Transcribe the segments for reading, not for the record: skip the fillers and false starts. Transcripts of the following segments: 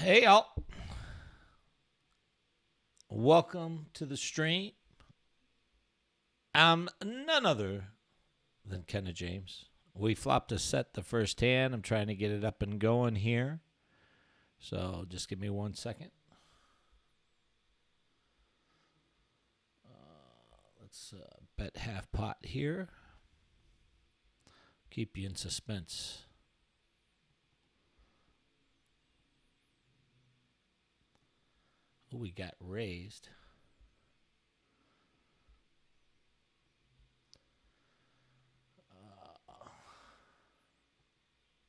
Hey, y'all. Welcome to the stream. I'm none other than Kenna James. We flopped a set the first hand. I'm trying to get it up and going here. So just give me 1 second. Let's bet half pot here. Keep you in suspense. We got raised.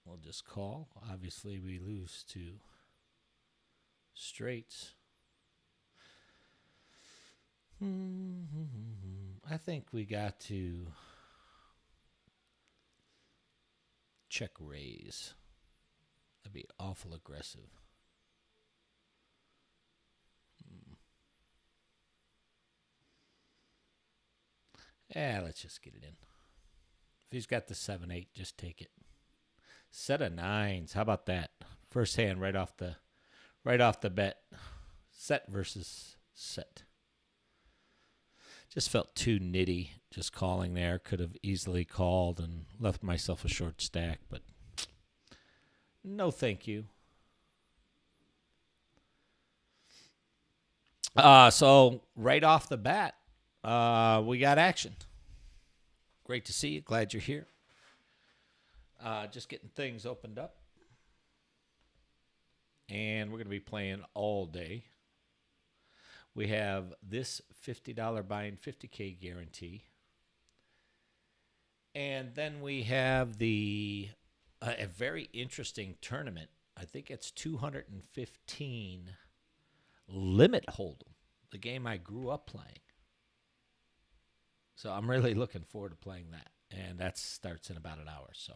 We'll just call. Obviously, we lose to straights. I think we got to check raise. That'd be awful aggressive. Yeah, let's just get it in. If he's got the 7-8, just take it. Set of nines. How about that? First hand right off the bet. Set versus set. Just felt too nitty just calling there. Could have easily called and left myself a short stack, but no thank you. So right off the bat, we got action. Great to see you. Glad you're here. Just getting things opened up. And we're going to be playing all day. We have this $50 buying 50K guarantee. And then we have a very interesting tournament. I think it's 215 Limit Hold'em, the game I grew up playing. So I'm really looking forward to playing that. And that starts in about an hour. So.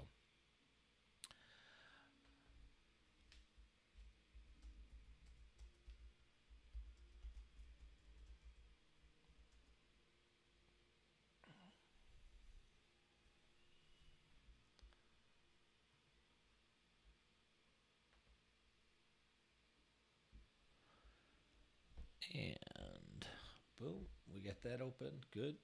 And boom, we get that open. Good.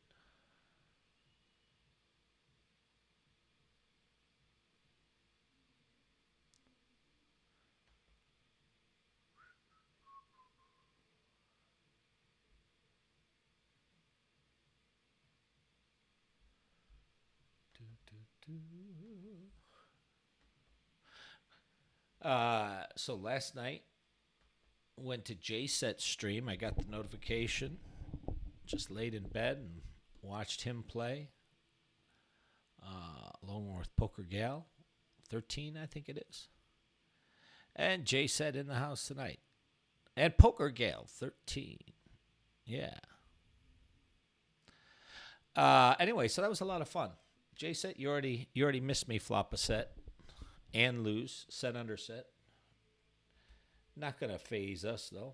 So last night, went to JSET stream. I got the notification. Just laid in bed and watched him play. Lone North Poker Gal, 13, I think it is. And JSET in the house tonight. And Poker Gal, 13. Yeah. Anyway, so that was a lot of fun. JSET, you already missed me flop a set and lose, set under set. Not going to phase us, though.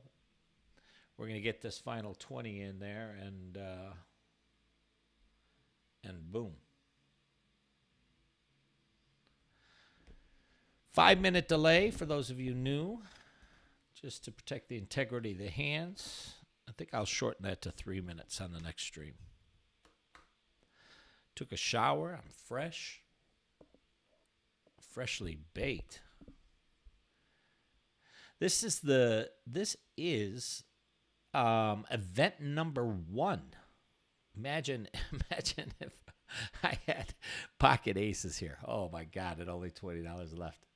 We're going to get this final 20 in there, and boom. 5-minute delay for those of you new, just to protect the integrity of the hands. I think I'll shorten that to 3 minutes on the next stream. Took a shower. I'm fresh. Freshly baked. This is event number 1. Imagine if I had pocket aces here. Oh my God, at only $20 left.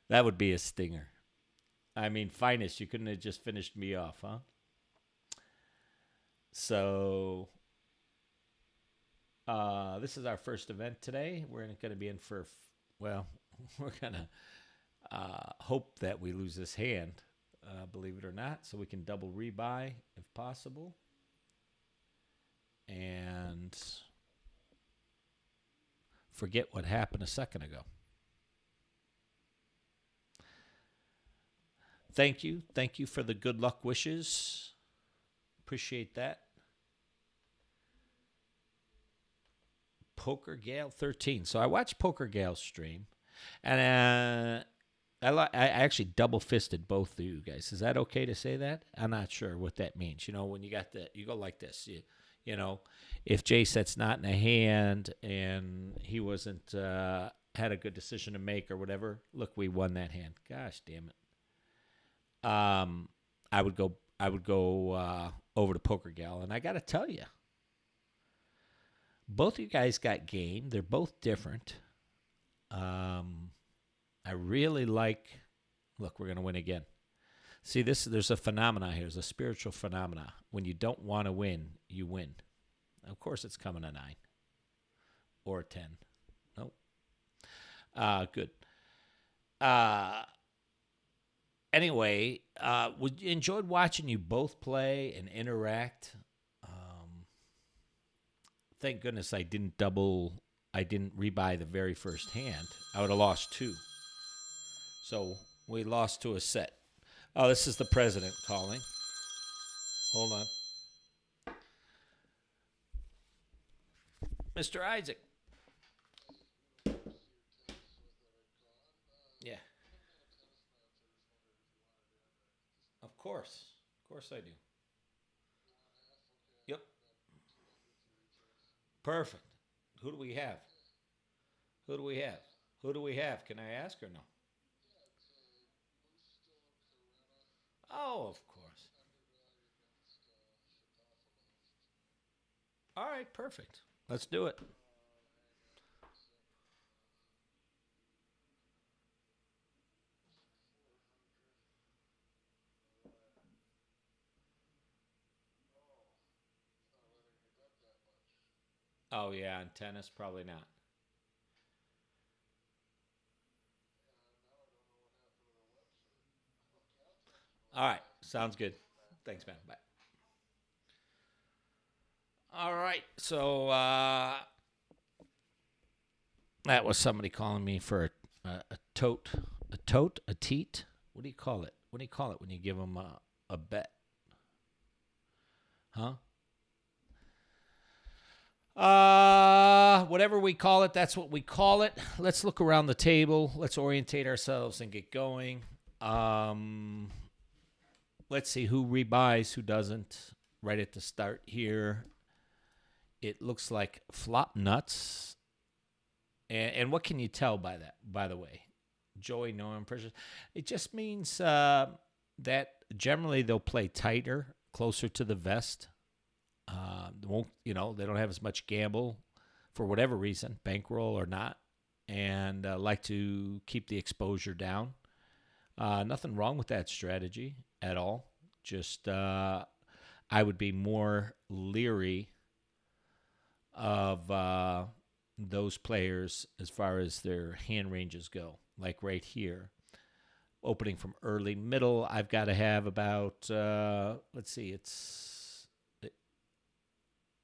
That would be a stinger. I mean, finest, you couldn't have just finished me off, huh? So this is our first event today. We're going to be in for, we're going to hope that we lose this hand, believe it or not, so we can double rebuy if possible. And forget what happened a second ago. Thank you. Thank you for the good luck wishes. Appreciate that. Poker Gal 13. So I watched Poker Gal's stream, and I actually double fisted both of you guys. Is that okay to say that? I'm not sure what that means. When you got you go like this. You know, if Jay sets not in a hand and he wasn't had a good decision to make or whatever, look, we won that hand. Gosh damn it. I would go. Over to Poker Gal, and I got to tell you, both of you guys got game. They're both different. I really like. Look, we're going to win again. See, there's a phenomena here. There's a spiritual phenomena. When you don't want to win, you win. Of course, it's coming a 9 or a 10. Nope. Good. Anyway, enjoyed watching you both play and interact. Thank goodness I didn't rebuy the very first hand. I would have lost 2. So we lost to a set. Oh, this is the president calling. Hold on. Mr. Isaac. Yeah. Of course. Of course I do. Yep. Perfect. Who do we have? Who do we have? Who do we have? Can I ask or no? Oh, of course. All right, perfect. Let's do it. Oh, yeah, in tennis, probably not. All right, sounds good. Thanks, man. Bye. All right, so that was somebody calling me for a tote, a teat. What do you call it? What do you call it when you give them a bet? Huh? Whatever we call it, that's what we call it. Let's look around the table. Let's orientate ourselves and get going. Um, let's see who rebuys, who doesn't. Right at the start here, it looks like flop nuts. And what can you tell by that? By the way, Joey, no impression. It just means that generally they'll play tighter, closer to the vest. Won't they don't have as much gamble for whatever reason, bankroll or not, and like to keep the exposure down. Nothing wrong with that strategy at all. Just I would be more leery of those players as far as their hand ranges go. Like right here, opening from early middle, I've got to have about let's see,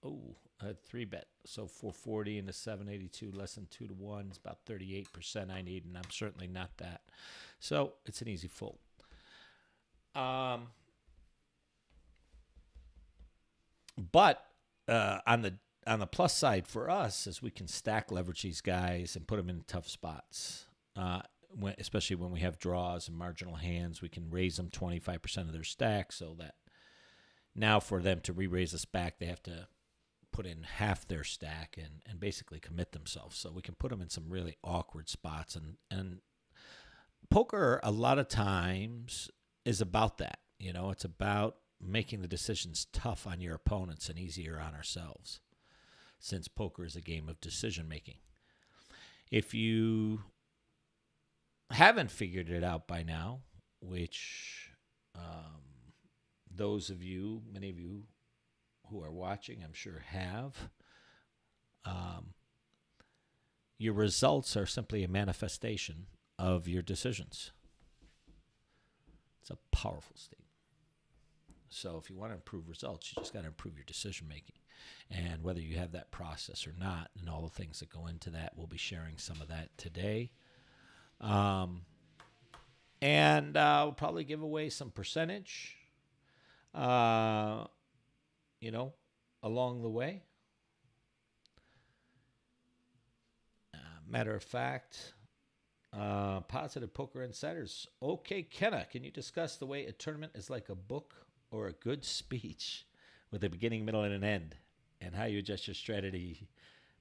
oh, a 3-bet. So 440 into 782, less than 2 to 1 is about 38% I need, and I'm certainly not that. So it's an easy fold. But on the plus side for us is we can stack leverage these guys and put them in tough spots. Especially when we have draws and marginal hands, we can raise them 25% of their stack, so that now for them to re-raise us back, they have to put in half their stack and basically commit themselves. So we can put them in some really awkward spots. And poker a lot of times is about that. It's about making the decisions tough on your opponents and easier on ourselves, since poker is a game of decision making. If you haven't figured it out by now, which many of you who are watching, I'm sure have, your results are simply a manifestation of your decisions. It's a powerful statement. So if you want to improve results, you just got to improve your decision making. And whether you have that process or not, and all the things that go into that, we'll be sharing some of that today. And we'll probably give away some percentage, along the way. Matter of fact, Positive Poker Insiders. Okay, Kenna, can you discuss the way a tournament is like a book or a good speech with a beginning, middle, and an end, and how you adjust your strategy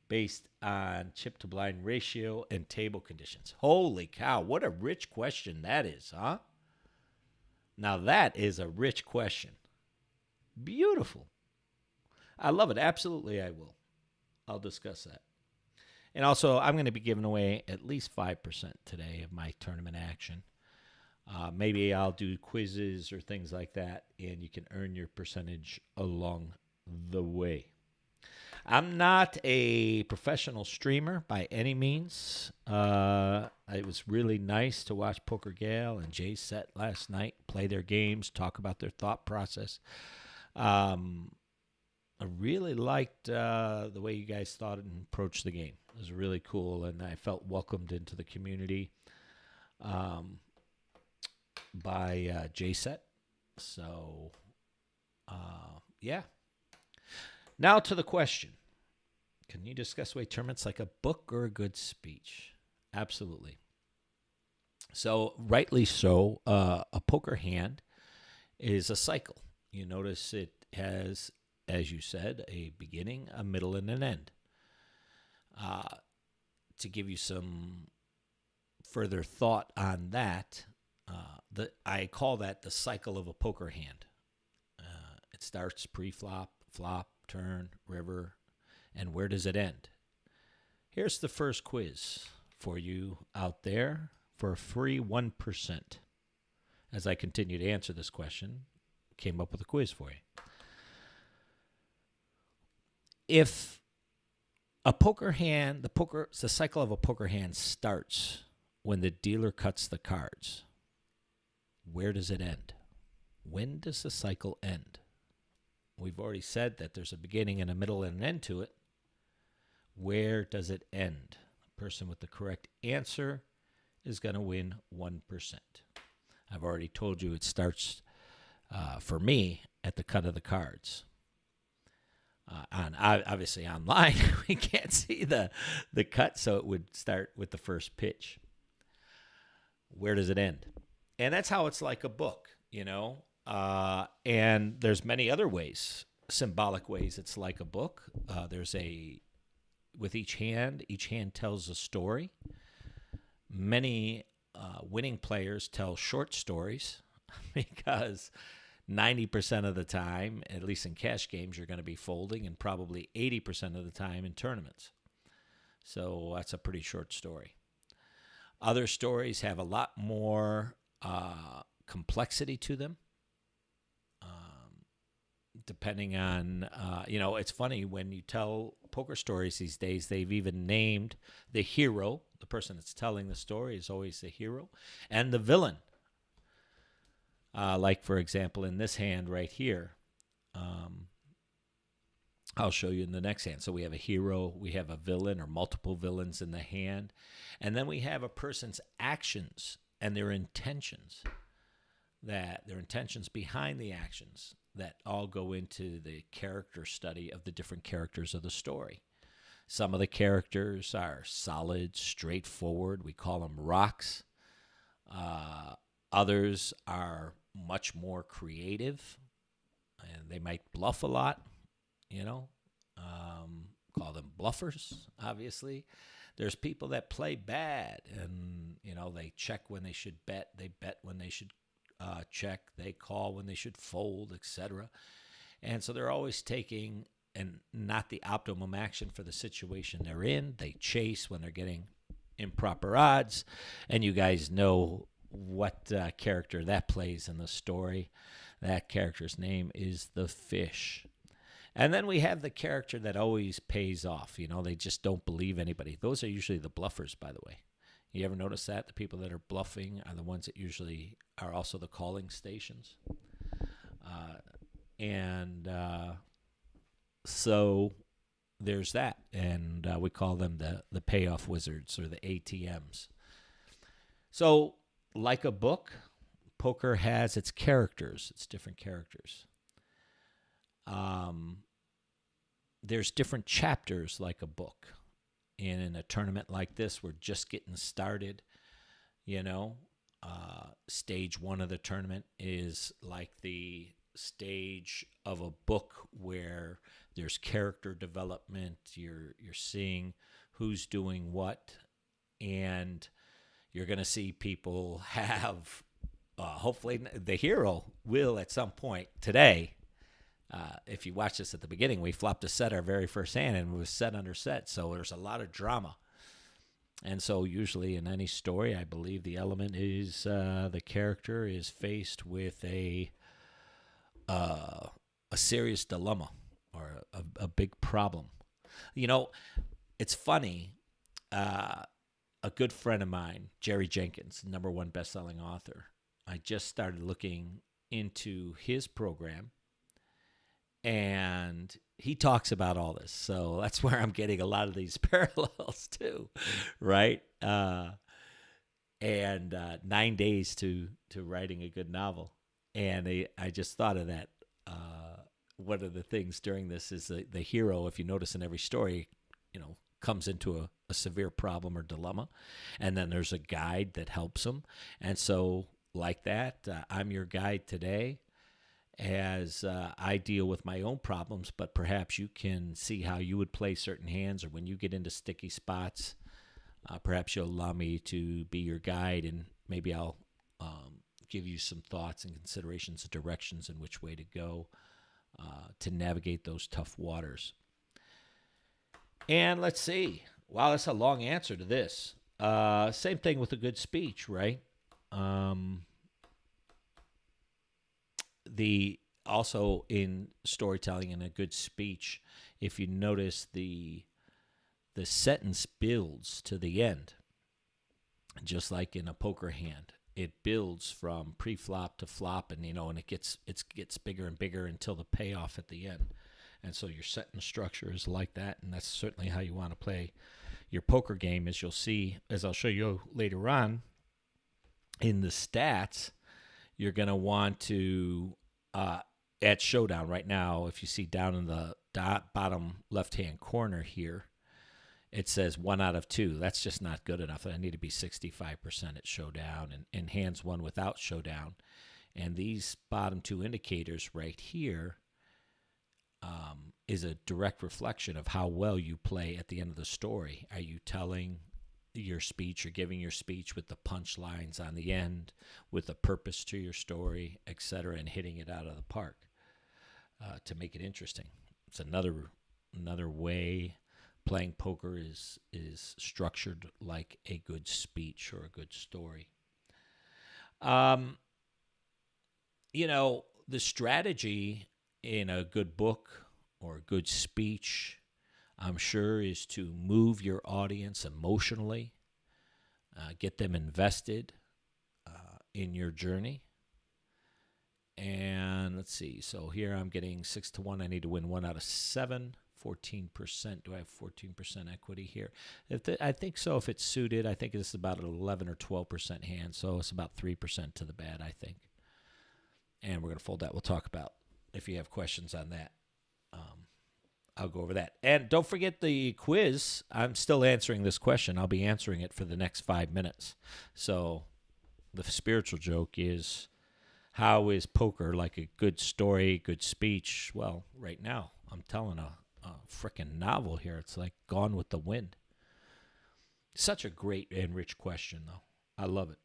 based on chip to blind ratio and table conditions? Holy cow, what a rich question that is, huh? Now that is a rich question. Beautiful. I love it. Absolutely, I will. I'll discuss that. And also, I'm going to be giving away at least 5% today of my tournament action. Maybe I'll do quizzes or things like that, and you can earn your percentage along the way. I'm not a professional streamer by any means. It was really nice to watch Poker Gal and Jay Set last night play their games, talk about their thought process. I really liked the way you guys thought and approached the game. It was really cool, and I felt welcomed into the community by JSET. So, yeah. Now to the question. Can you discuss way tournaments like a book or a good speech? Absolutely. So, rightly so, a poker hand is a cycle. You notice it has, as you said, a beginning, a middle, and an end. To give you some further thought on that, I call that the cycle of a poker hand. It starts pre-flop, flop, turn, river, and where does it end? Here's the first quiz for you out there for a free 1%. As I continue to answer this question, came up with a quiz for you. If a poker hand, the cycle of a poker hand starts when the dealer cuts the cards, where does it end? When does the cycle end? We've already said that there's a beginning and a middle and an end to it. Where does it end? The person with the correct answer is going to win 1%. I've already told you it starts, for me, at the cut of the cards. Obviously online, we can't see the cut, so it would start with the first pitch. Where does it end? And that's how it's like a book, you know. And there's many other ways, symbolic ways it's like a book. With each hand tells a story. Many winning players tell short stories because 90% of the time, at least in cash games, you're going to be folding, and probably 80% of the time in tournaments. So that's a pretty short story. Other stories have a lot more complexity to them. Depending on, it's funny when you tell poker stories these days, they've even named the hero. The person that's telling the story is always the hero, and the villain. Like, for example, in this hand right here, I'll show you in the next hand. So we have a hero, we have a villain or multiple villains in the hand, and then we have a person's actions and their intentions, behind the actions that all go into the character study of the different characters of the story. Some of the characters are solid, straightforward. We call them rocks. Others are much more creative, and they might bluff a lot, call them bluffers, obviously. There's people that play bad, and, they check when they should bet. They bet when they should check. They call when they should fold, etc. And so they're always taking and not the optimum action for the situation they're in. They chase when they're getting improper odds, and you guys know what character that plays in the story. That character's name is the fish. And then we have the character that always pays off. They just don't believe anybody. Those are usually the bluffers, by the way. You ever notice that? The people that are bluffing are the ones that usually are also the calling stations. So there's that. And we call them the payoff wizards or the ATMs. So like a book, poker has its characters, its different characters. There's different chapters like a book. And in a tournament like this, we're just getting started. You know, stage one of the tournament is like the stage of a book where there's character development. You're seeing who's doing what, and you're going to see people have. Hopefully, the hero will at some point today. If you watch this at the beginning, we flopped a set our very first hand and it was set under set. So there's a lot of drama. And so usually in any story, I believe the element is the character is faced with a serious dilemma or a big problem. You know, it's funny. A good friend of mine, Jerry Jenkins, #1 best-selling author, I just started looking into his program, and he talks about all this. So that's where I'm getting a lot of these parallels too, right? And 9 days to writing a good novel. And I just thought of that. One of the things during this is the hero, if you notice in every story, comes into a severe problem or dilemma. And then there's a guide that helps him. And so like that, I'm your guide today as I deal with my own problems, but perhaps you can see how you would play certain hands, or when you get into sticky spots, perhaps you'll allow me to be your guide, and maybe I'll give you some thoughts and considerations and directions in which way to go to navigate those tough waters. And let's see. Wow, that's a long answer to this. Same thing with a good speech, right? Also in storytelling and a good speech, if you notice the sentence builds to the end, just like in a poker hand. It builds from pre-flop to flop, and it gets bigger and bigger until the payoff at the end. And so your sentence structure is like that, and that's certainly how you want to play your poker game. As you'll see, as I'll show you later on in the stats, you're going to want to at Showdown right now, if you see down in the bottom left-hand corner here, it says 1 out of 2. That's just not good enough. I need to be 65% at Showdown and hands won without Showdown. And these bottom two indicators right here is a direct reflection of how well you play at the end of the story. Are you telling your speech or giving your speech with the punchlines on the end, with a purpose to your story, etc., and hitting it out of the park to make it interesting? It's another way playing poker is structured like a good speech or a good story. The strategy in a good book or a good speech, I'm sure, is to move your audience emotionally, get them invested in your journey. And let's see. So here I'm getting 6-1. I need to win 1 out of 7. 14%. Do I have 14% equity here? I think so. If it's suited, I think it's about an 11 or 12% hand. So it's about 3% to the bad, I think. And we're going to fold that. We'll talk about if you have questions on that. I'll go over that. And don't forget the quiz. I'm still answering this question. I'll be answering it for the next 5 minutes. So the spiritual joke is, how is poker like a good story, good speech? Well, right now I'm telling a frickin' novel here. It's like Gone with the Wind. Such a great and rich question, though. I love it.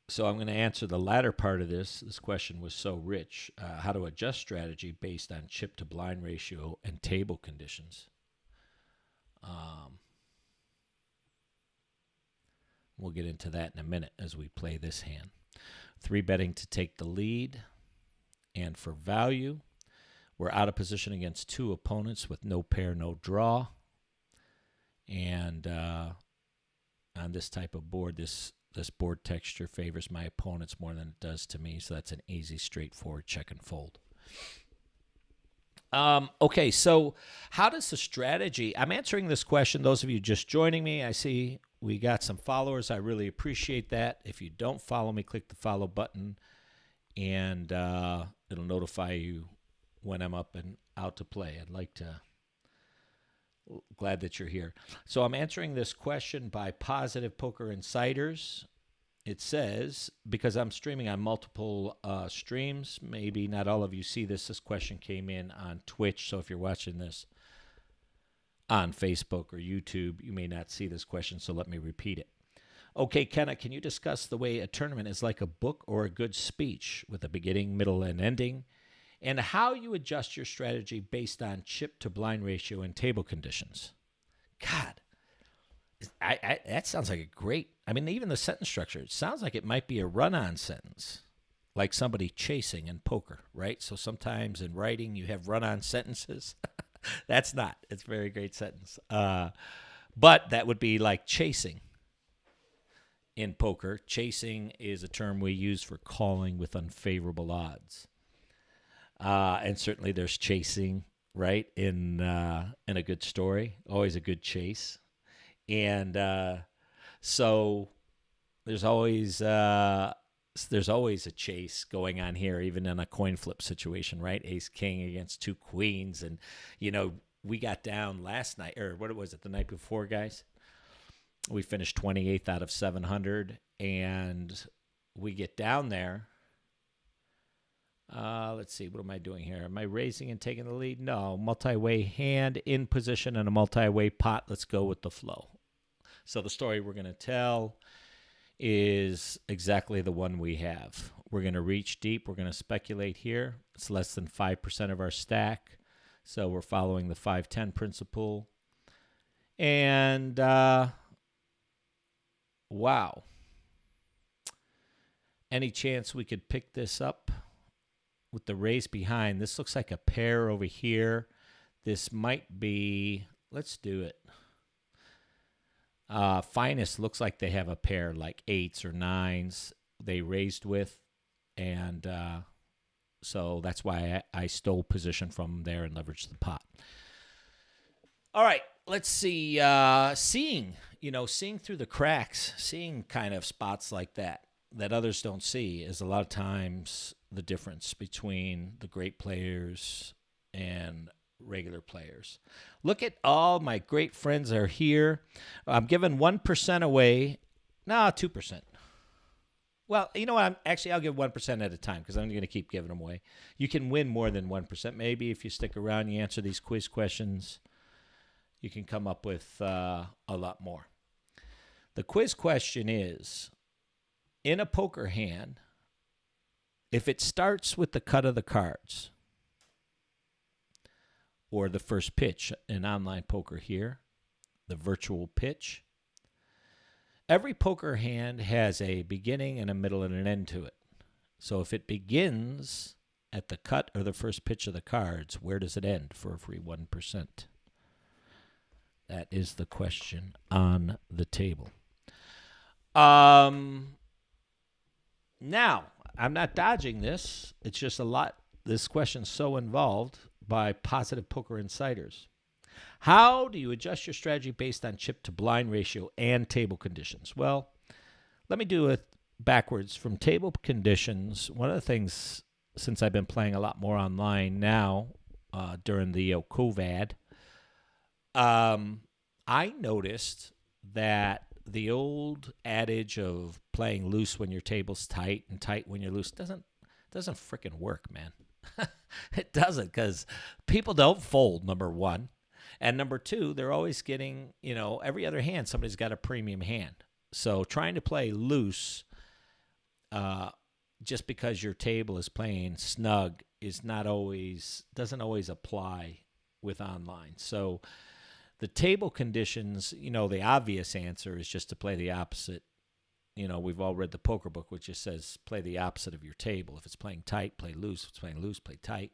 So I'm going to answer the latter part of this. This question was so rich. How to adjust strategy based on chip to blind ratio and table conditions. We'll get into that in a minute as we play this hand. 3 betting to take the lead. And for value, we're out of position against 2 opponents with no pair, no draw. And on this type of board, this board texture favors my opponents more than it does to me. So that's an easy, straightforward check and fold. Okay, so how does the strategy... I'm answering this question. Those of you just joining me, I see we got some followers. I really appreciate that. If you don't follow me, click the follow button, and it'll notify you when I'm up and out to play. I'd like to Glad that you're here. So I'm answering this question by Positive Poker Insiders. It says, because I'm streaming on multiple streams, maybe not all of you see this. This question came in on Twitch. So if you're watching this on Facebook or YouTube, you may not see this question. So let me repeat it. Okay, Kenna, can you discuss the way a tournament is like a book or a good speech with a beginning, middle, and ending, and how you adjust your strategy based on chip to blind ratio and table conditions? God, that sounds like a great, I mean, even the sentence structure, it sounds like it might be a run-on sentence, like somebody chasing in poker, right? So sometimes in writing you have run-on sentences. That's not. It's a very great sentence. But that would be like chasing. In poker, chasing is a term we use for calling with unfavorable odds. And certainly there's chasing, right, in a good story. Always a good chase. And so there's always a chase going on here, even in a coin flip situation, right? Ace king against two queens. And, we got down last night, or what was it, the night before, guys? We finished 28th out of 700, and we get down there. Let's see. What am I doing here? Am I raising and taking the lead? No. Multi-way hand in position and a multi-way pot. Let's go with the flow. So the story we're going to tell is exactly the one we have. We're going to reach deep. We're going to speculate here. It's less than 5% of our stack. So we're following the 5-10 principle. And wow. Any chance we could pick this up with the raise behind? This looks like a pair over here. This might be, let's do it. Finest looks like they have a pair like 8s or 9s they raised with. And so that's why I stole position from there and leveraged the pot. All right, let's see. Seeing through the cracks, seeing kind of spots like that others don't see is a lot of times the difference between the great players and regular players. Look at all my great friends are here. I'm giving 1% away. No, 2%. Well, you know what? I'll give 1% at a time because I'm going to keep giving them away. You can win more than 1%. Maybe if you stick around, you answer these quiz questions, you can come up with a lot more. The quiz question is, in a poker hand, if it starts with the cut of the cards or the first pitch in online poker here, the virtual pitch, every poker hand has a beginning and a middle and an end to it. So if it begins at the cut or the first pitch of the cards, where does it end for a free 1%? That is the question on the table. Now, I'm not dodging this. It's just a lot. This question's so involved by Positive Poker Insiders. How do you adjust your strategy based on chip to blind ratio and table conditions? Well, let me do it backwards. From table conditions, one of the things, since I've been playing a lot more online now during the COVID, I noticed that the old adage of playing loose when your table's tight and tight when you're loose doesn't frickin' work, man. It doesn't, because people don't fold, number one. And number two, they're always getting, every other hand, somebody's got a premium hand. So trying to play loose just because your table is playing snug doesn't always apply with online. So the table conditions, the obvious answer is just to play the opposite. We've all read the poker book, which just says play the opposite of your table. If it's playing tight, play loose. If it's playing loose, play tight.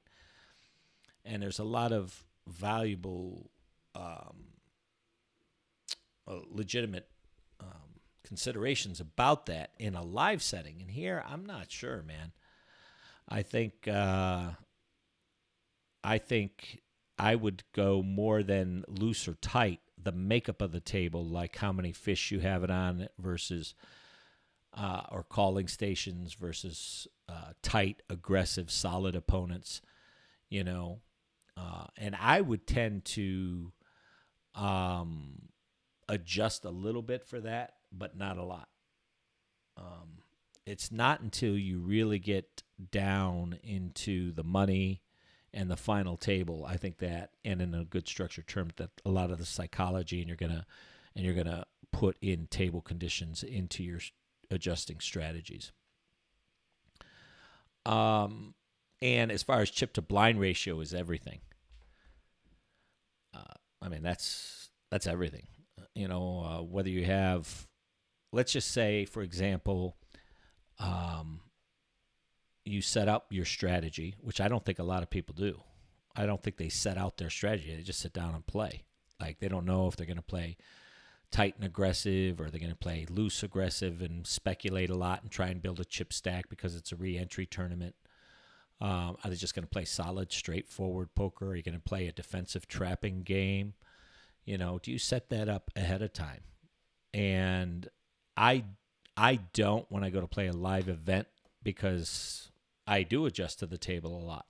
And there's a lot of valuable, legitimate considerations about that in a live setting. And here, I'm not sure, man. I think I would go more than loose or tight. The makeup of the table, like how many fish you have it on versus, or calling stations versus tight, aggressive, solid opponents, and I would tend to adjust a little bit for that, but not a lot. It's not until you really get down into the money and the final table, I think that, and in a good structured term, that a lot of the psychology and you're gonna put in table conditions into your adjusting strategies. And as far as chip to blind ratio is everything. I mean, that's everything. Whether you have, let's just say, for example, you set up your strategy, which I don't think a lot of people do. I don't think they set out their strategy. They just sit down and play. Like, they don't know if they're going to play tight and aggressive, or they're going to play loose aggressive and speculate a lot and try and build a chip stack because it's a re-entry tournament. Are they just going to play solid, straightforward poker? Are you going to play a defensive trapping game? Do you set that up ahead of time? And I don't when I go to play a live event, because I do adjust to the table a lot.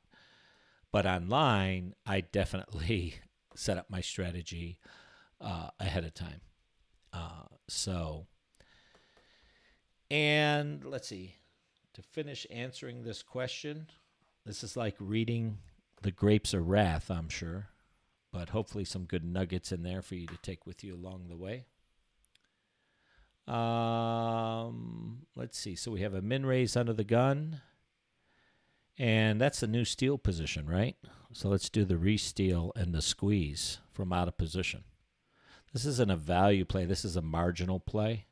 But online, I definitely set up my strategy ahead of time. And let's see, to finish answering this question, this is like reading The Grapes of Wrath, I'm sure, but hopefully some good nuggets in there for you to take with you along the way. Let's see. So we have a min raise under the gun, and that's the new steal position, right? So let's do the re-steal and the squeeze from out of position. This isn't a value play. This is a marginal play.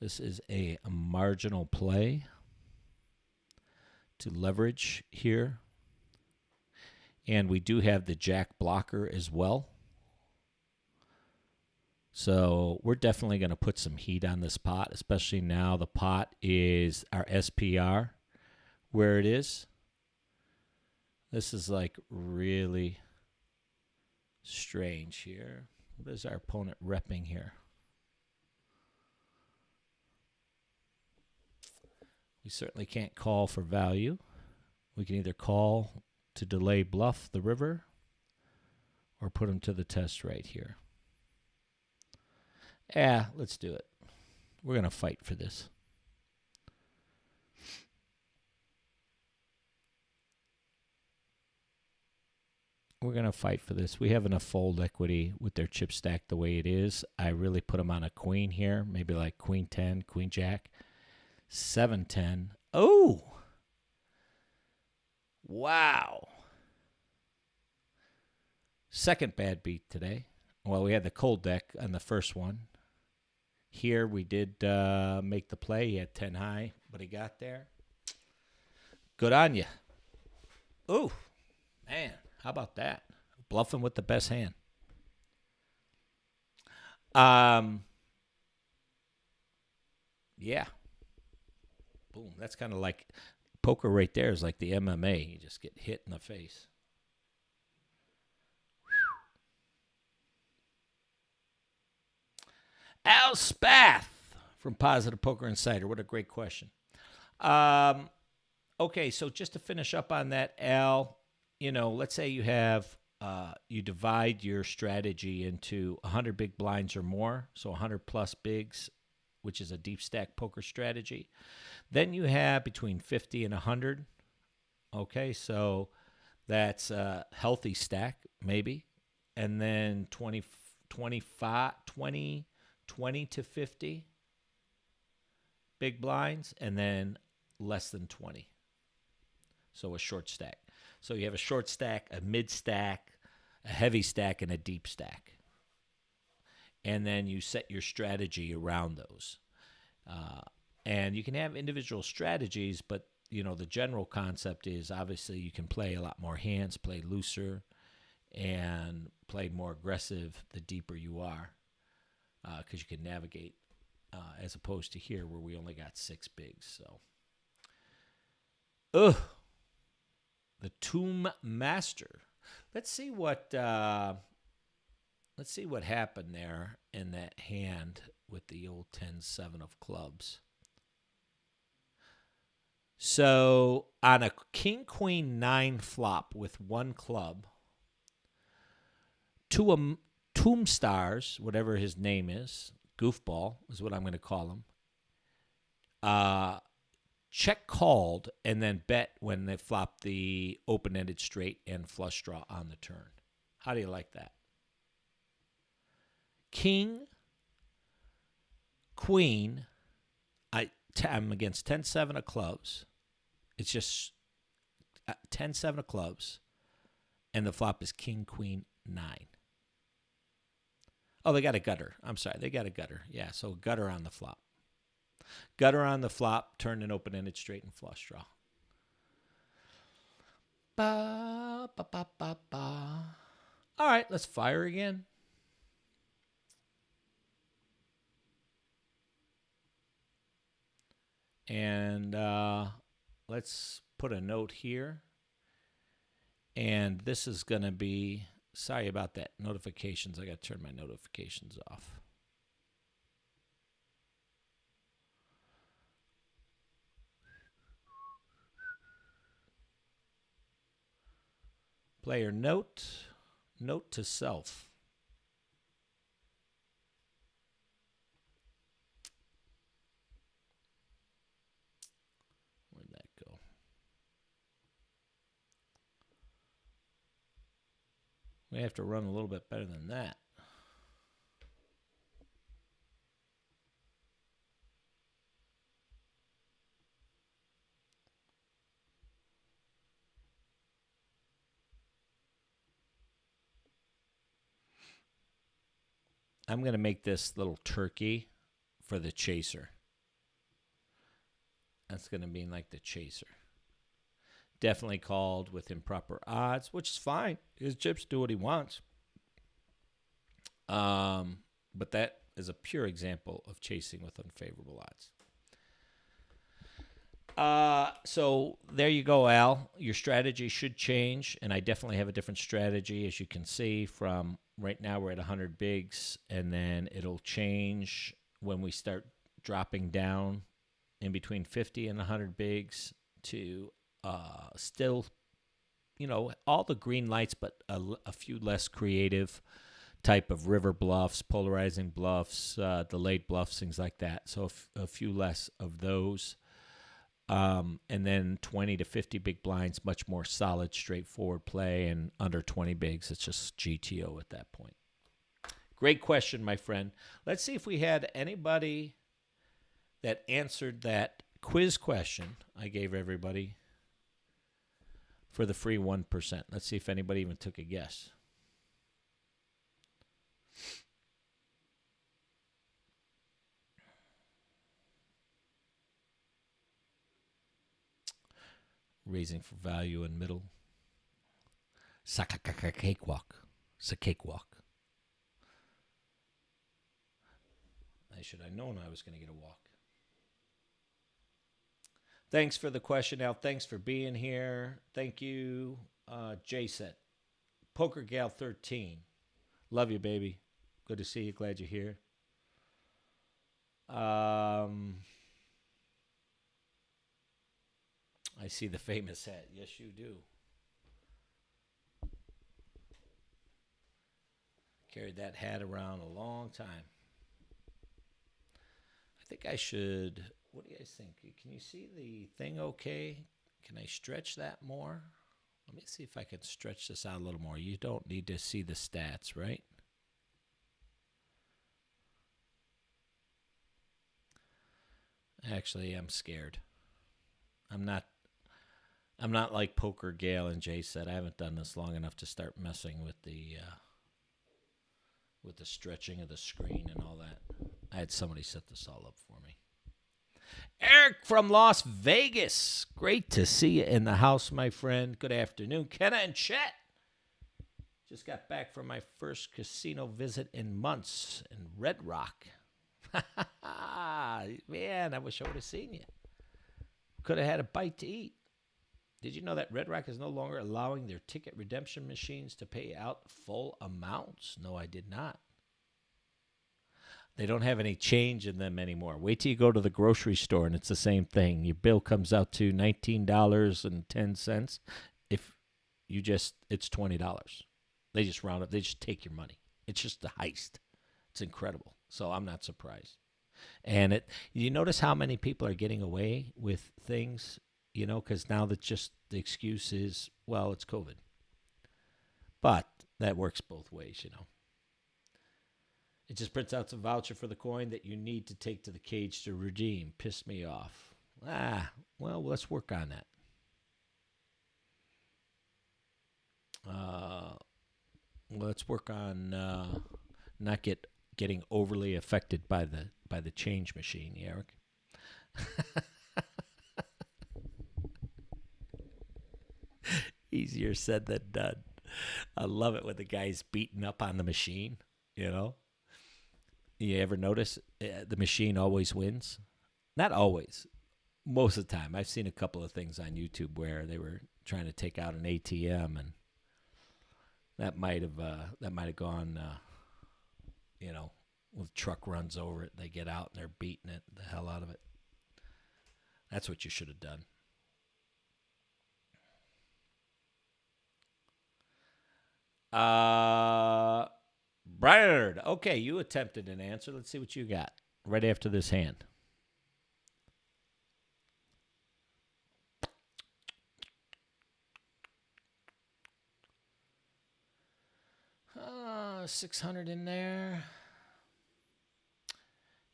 This is a marginal play to leverage here. And we do have the jack blocker as well. So we're definitely going to put some heat on this pot, especially now the pot is our SPR where it is. This is like really strange here. What is our opponent repping here? We certainly can't call for value. We can either call to delay bluff the river or put him to the test right here. Yeah, let's do it. We're going to fight for this. We're going to fight for this. We have enough fold equity with their chip stack the way it is. I really put them on a queen here, maybe like queen 10, queen jack, 7-10. Oh! Wow. Second bad beat today. Well, we had the cold deck on the first one. Here we did make the play. He had 10 high, but he got there. Good on you. Ooh, man, how about that? Bluffing with the best hand. Yeah. Boom. That's kind of like poker right there is like the MMA. You just get hit in the face. Al Spath from Positive Poker Insider. What a great question. Okay, so just to finish up on that, Al, let's say you have, you divide your strategy into 100 big blinds or more, so 100 plus bigs, which is a deep stack poker strategy. Then you have between 50 and 100. Okay, so that's a healthy stack, maybe. And then 20 to 50 big blinds, and then less than 20. So a short stack. So you have a short stack, a mid stack, a heavy stack, and a deep stack. And then you set your strategy around those. And you can have individual strategies, but the general concept is obviously you can play a lot more hands, play looser, and play more aggressive the deeper you are, because you can navigate, as opposed to here where we only got 6 bigs. So, the Tomb Master. Let's see what happened there in that hand with the old 10-7 of clubs. So on a king queen 9 flop with 1 club, Tomb Stars, whatever his name is, Goofball is what I'm going to call him. Check called and then bet when they flop the open-ended straight and flush draw on the turn. How do you like that? King, Queen. I'm against 10-7 of clubs. It's just 10-7 of clubs, and the flop is King, Queen, 9. Oh, they got a gutter. I'm sorry, they got a gutter. Yeah, so gutter on the flop. Gutter on the flop, turn an open-ended straight and flush draw. Ba, ba, ba, ba, ba. All right, let's fire again. And let's put a note here. And this is going to be, sorry about that, notifications. I got to turn my notifications off. Player note, note to self. Where'd that go? We have to run a little bit better than that. I'm going to make this little turkey for the chaser. That's going to be like the chaser. Definitely called with improper odds, which is fine. His chips do what he wants. But that is a pure example of chasing with unfavorable odds. So there you go, Al. Your strategy should change, and I definitely have a different strategy, as you can see. From right now, we're at 100 bigs, and then it'll change when we start dropping down in between 50 and 100 bigs to still, all the green lights, but a few less creative type of river bluffs, polarizing bluffs, delayed bluffs, things like that. So a few less of those. And then 20 to 50 big blinds, much more solid, straightforward play, and under 20 bigs, it's just GTO at that point. Great question, my friend. Let's see if we had anybody that answered that quiz question I gave everybody for the free 1%. Let's see if anybody even took a guess. Raising for value in middle. Cakewalk. It's a cakewalk. I should have known I was going to get a walk. Thanks for the question, Al. Thanks for being here. Thank you, Jason. Poker Gal 13. Love you, baby. Good to see you. Glad you're here. I see the famous hat. Yes, you do. Carried that hat around a long time. I think I should. What do you guys think? Can you see the thing okay? Can I stretch that more? Let me see if I can stretch this out a little more. You don't need to see the stats, right? Actually, I'm scared. I'm not like Poker Gale and Jay said. I haven't done this long enough to start messing with the stretching of the screen and all that. I had somebody set this all up for me. Eric from Las Vegas. Great to see you in the house, my friend. Good afternoon. Kenna and Chet. Just got back from my first casino visit in months in Red Rock. Man, I wish I would have seen you. Could have had a bite to eat. Did you know that Red Rock is no longer allowing their ticket redemption machines to pay out full amounts? No, I did not. They don't have any change in them anymore. Wait till you go to the grocery store and it's the same thing. Your bill comes out to $19.10. If you it's $20. They just round up. They just take your money. It's just a heist. It's incredible. So I'm not surprised. And you notice how many people are getting away with things, because now that just the excuse is, well, it's COVID. But that works both ways. It just prints out some voucher for the coin that you need to take to the cage to redeem. Piss me off. Well, let's work on that. Let's work on not getting overly affected by the change machine, Eric. Easier said than done. I love it when the guy's beating up on the machine. You ever notice the machine always wins? Not always. Most of the time. I've seen a couple of things on YouTube where they were trying to take out an ATM, and that might have gone. When the truck runs over it, they get out and they're beating it the hell out of it. That's what you should have done. Brad, okay, you attempted an answer. Let's see what you got right after this hand. $600 in there.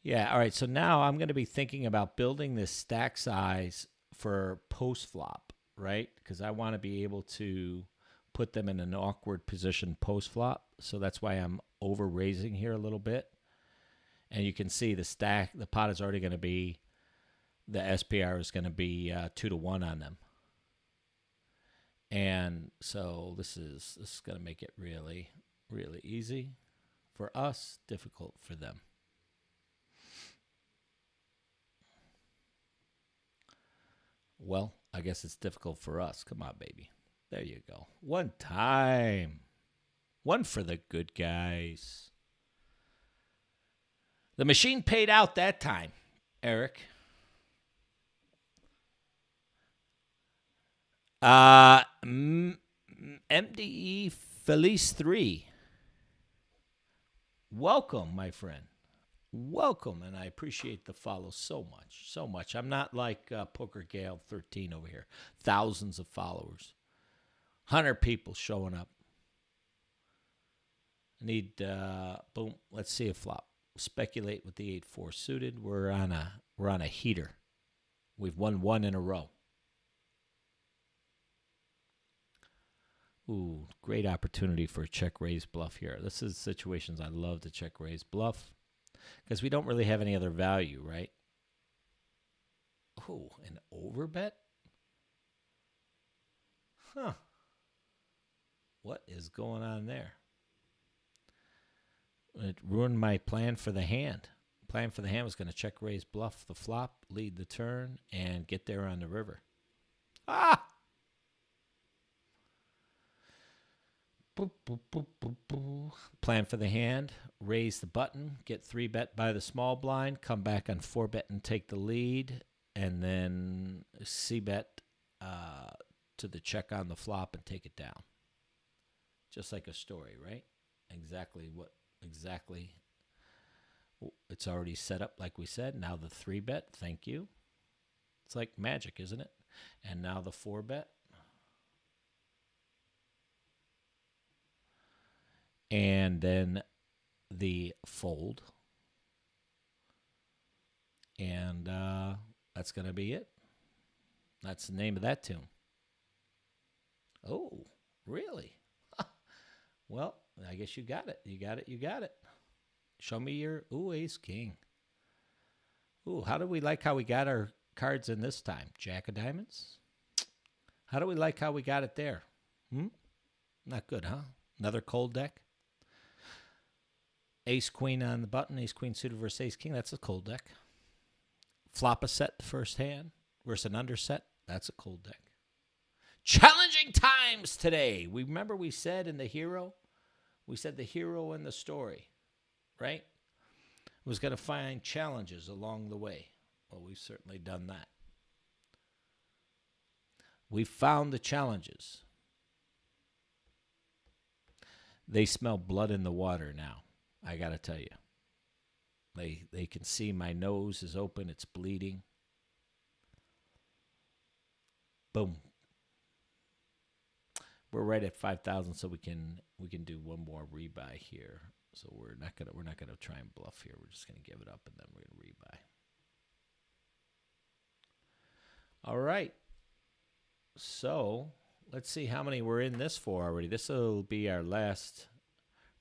Yeah, all right. So now I'm going to be thinking about building this stack size for post flop, right? Because I want to be able to put them in an awkward position post flop. So that's why I'm over raising here a little bit. And you can see the pot is already going to be, the SPR is going to be 2-1 on them. And so this is going to make it really, really easy for us, difficult for them. Well, I guess it's difficult for us. Come on, baby. There you go. One time. One for the good guys. The machine paid out that time, Eric. MDE Felice 3. Welcome, my friend. Welcome, and I appreciate the follow so much, so much. I'm not like Poker Gale 13 over here. Thousands of followers. 100 people showing up. I need, boom, let's see a flop. Speculate with the 8-4 suited. We're on a heater. We've won one in a row. Ooh, great opportunity for a check raise bluff here. This is situations I love to check raise bluff. Because we don't really have any other value, right? Oh, an overbet? Huh. What is going on there? It ruined my plan for the hand. Plan for the hand was going to check raise bluff the flop, lead the turn, and get there on the river. Ah! Boop, boop, boop, boop, boop. Plan for the hand, raise the button, get 3-bet by the small blind, come back on 4-bet and take the lead, and then C-bet to the check on the flop and take it down. Just like a story, right? Exactly. It's already set up like we said. Now the 3-bet, thank you. It's like magic, isn't it? And now the 4-bet. And then the fold. And that's going to be it. That's the name of that tune. Oh, really? Well, I guess you got it. You got it. Show me your, ace king. How do we like how we got our cards in this time? Jack of diamonds? How do we like how we got it there? Not good, huh? Another cold deck? Ace queen on the button, ace queen suited versus ace king. That's a cold deck. Flop a set the first hand versus an underset. That's a cold deck. Challenging times today. We said in the hero, the hero in the story, right? Was going to find challenges along the way. Well, we've certainly done that. We found the challenges. They smell blood in the water now. I got to tell you. They can see my nose is open. It's bleeding. Boom. We're right at 5,000, so we can do one more rebuy here. So we're not gonna try and bluff here. We're just gonna give it up and then we're gonna rebuy. All right. So let's see how many we're in this for already. This will be our last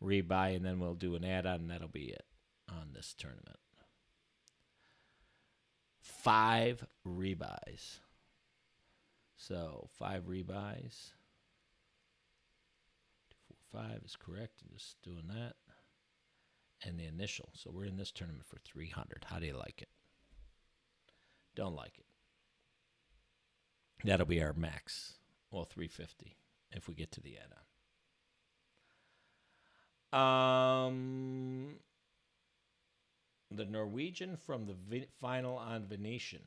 rebuy, and then we'll do an add-on, and that'll be it on this tournament. 5 rebuys. So 5 rebuys. 2, 4, 5 is correct. I'm just doing that. And the initial. So we're in this tournament for 300. How do you like it? Don't like it. That'll be our max. Well, 350 if we get to the add-on. The Norwegian from the final on Venetian.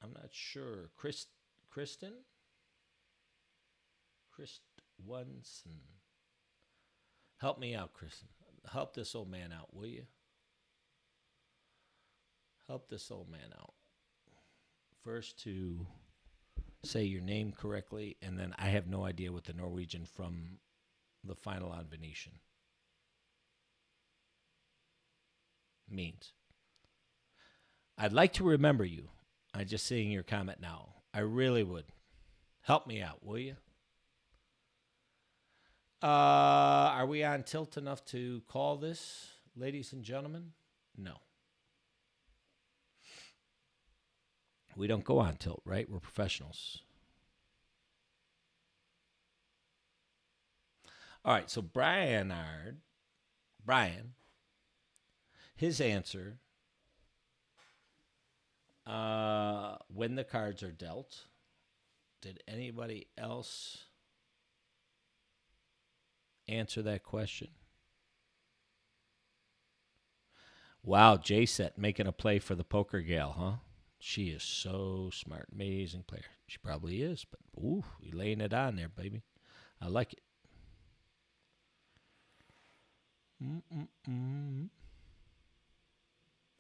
I'm not sure. Kristen? Christwanson. Help me out, Kristen. Help this old man out, will you? Help this old man out. First to say your name correctly, and then I have no idea what the Norwegian from the final on Venetian means. I'd like to remember you. I'm just seeing your comment now. I really would. Help me out, will you? Are we on tilt enough to call this, ladies and gentlemen? No. We don't go on tilt, right? We're professionals. All right, so Brian, his answer, when the cards are dealt. Did anybody else answer that question? Wow, J-Set making a play for the poker gal, huh? She is so smart, amazing player. She probably is, but ooh, you're laying it on there, baby. I like it.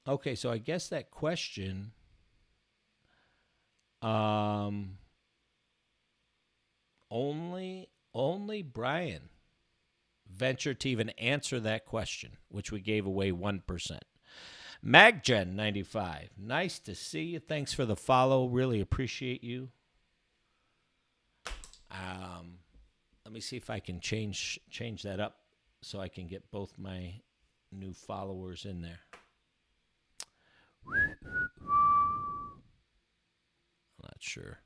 Okay, so I guess that question, only Brian ventured to even answer that question, which we gave away 1%. MagGen95, nice to see you. Thanks for the follow. Really appreciate you. Let me see if I can change that up so I can get both my new followers in there. I'm not sure.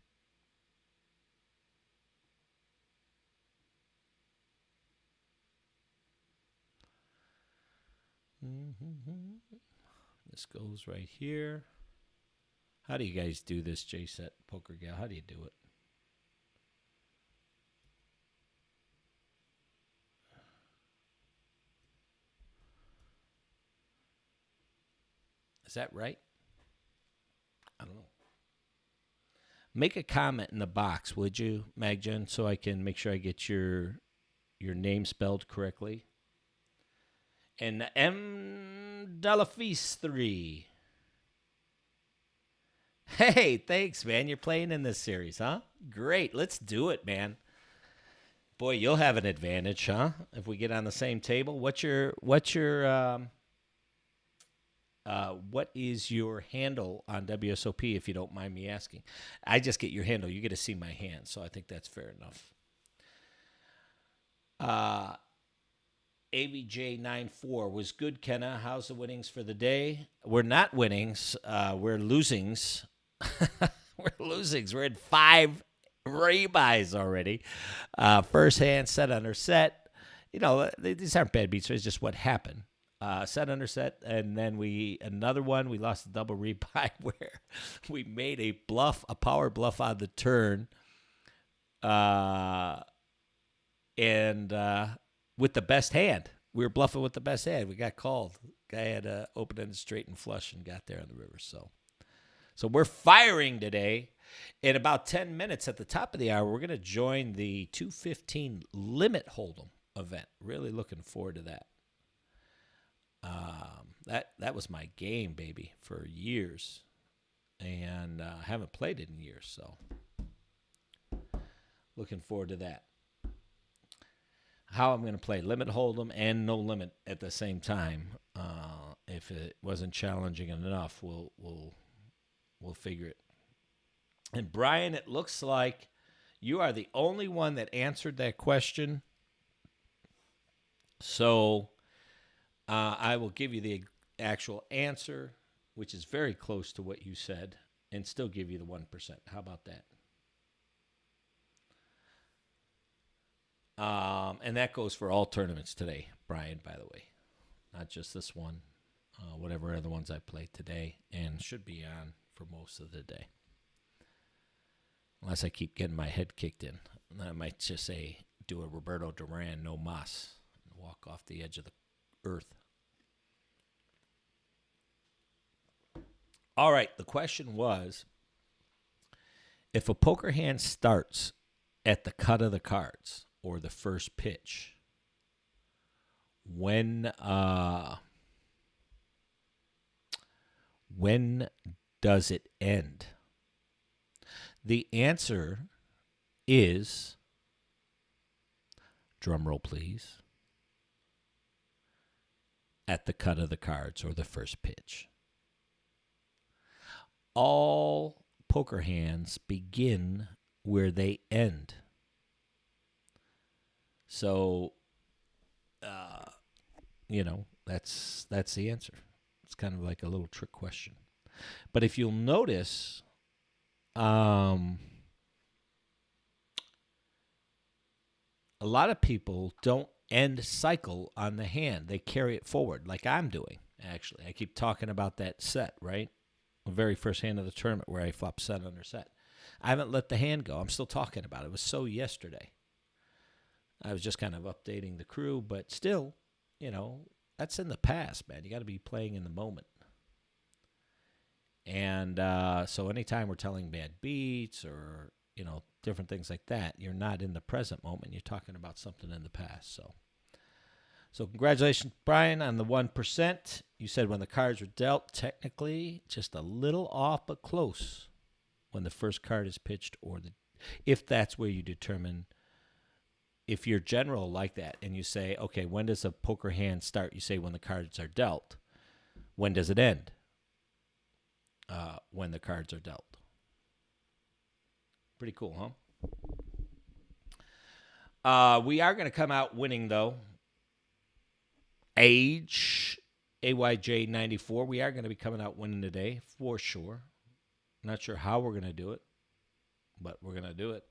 This goes right here. How do you guys do this, J-Set Poker Gal? How do you do it? Is that right? I don't know. Make a comment in the box, would you, MagGen, so I can make sure I get your name spelled correctly. And M. Delafise 3. Hey, thanks, man. You're playing in this series, huh? Great. Let's do it, man. Boy, you'll have an advantage, huh? If we get on the same table. What is your handle on WSOP, if you don't mind me asking? I just get your handle. You get to see my hand, so I think that's fair enough. AVJ94 was good, Kenna. How's the winnings for the day? We're not winnings. We're losings. We're losings. We're in 5 rebuys already. First hand, set under set. You know, these aren't bad beats. It's just what happened. Set under set, and then another one. We lost a double rebuy where we made a power bluff on the turn. And with the best hand. We were bluffing with the best hand. We got called. Guy had open-ended straight and flush and got there on the river. So we're firing today. In about 10 minutes at the top of the hour, we're going to join the 215 limit hold'em. event. Really looking forward to that. That was my game, baby, for years, and I haven't played it in years, so looking forward to that. How I'm going to play limit hold'em and no limit at the same time. If it wasn't challenging enough, we'll figure it. And Brian, it looks like you are the only one that answered that question. So I will give you the actual answer, which is very close to what you said, and still give you the 1%. How about that? And that goes for all tournaments today, Brian, by the way. Not just this one. Whatever other ones I played today, and should be on for most of the day. Unless I keep getting my head kicked in. I might just say, do a Roberto Duran, no mas, and walk off the edge of the earth. All right, the question was, if a poker hand starts at the cut of the cards or the first pitch, when does it end? The answer is, drum roll please, at the cut of the cards or the first pitch. All poker hands begin where they end. So, that's the answer. It's kind of like a little trick question. But if you'll notice, a lot of people don't end cycle on the hand. They carry it forward like I'm doing, actually. I keep talking about that set, right? The very first hand of the tournament where I flopped set under set. I haven't let the hand go. I'm still talking about it. It was so yesterday. I was just kind of updating the crew, but still, that's in the past, man. You got to be playing in the moment. And so anytime we're telling bad beats or, different things like that, you're not in the present moment. You're talking about something in the past. So congratulations, Brian, on the 1%. You said when the cards were dealt, technically just a little off but close when the first card is pitched, or if that's where you determine if you're general like that and you say, okay, when does a poker hand start? You say when the cards are dealt. When does it end? When the cards are dealt. Pretty cool, huh? We are going to come out winning, though. Age, AYJ94. We are going to be coming out winning today, for sure. Not sure how we're going to do it, but we're going to do it.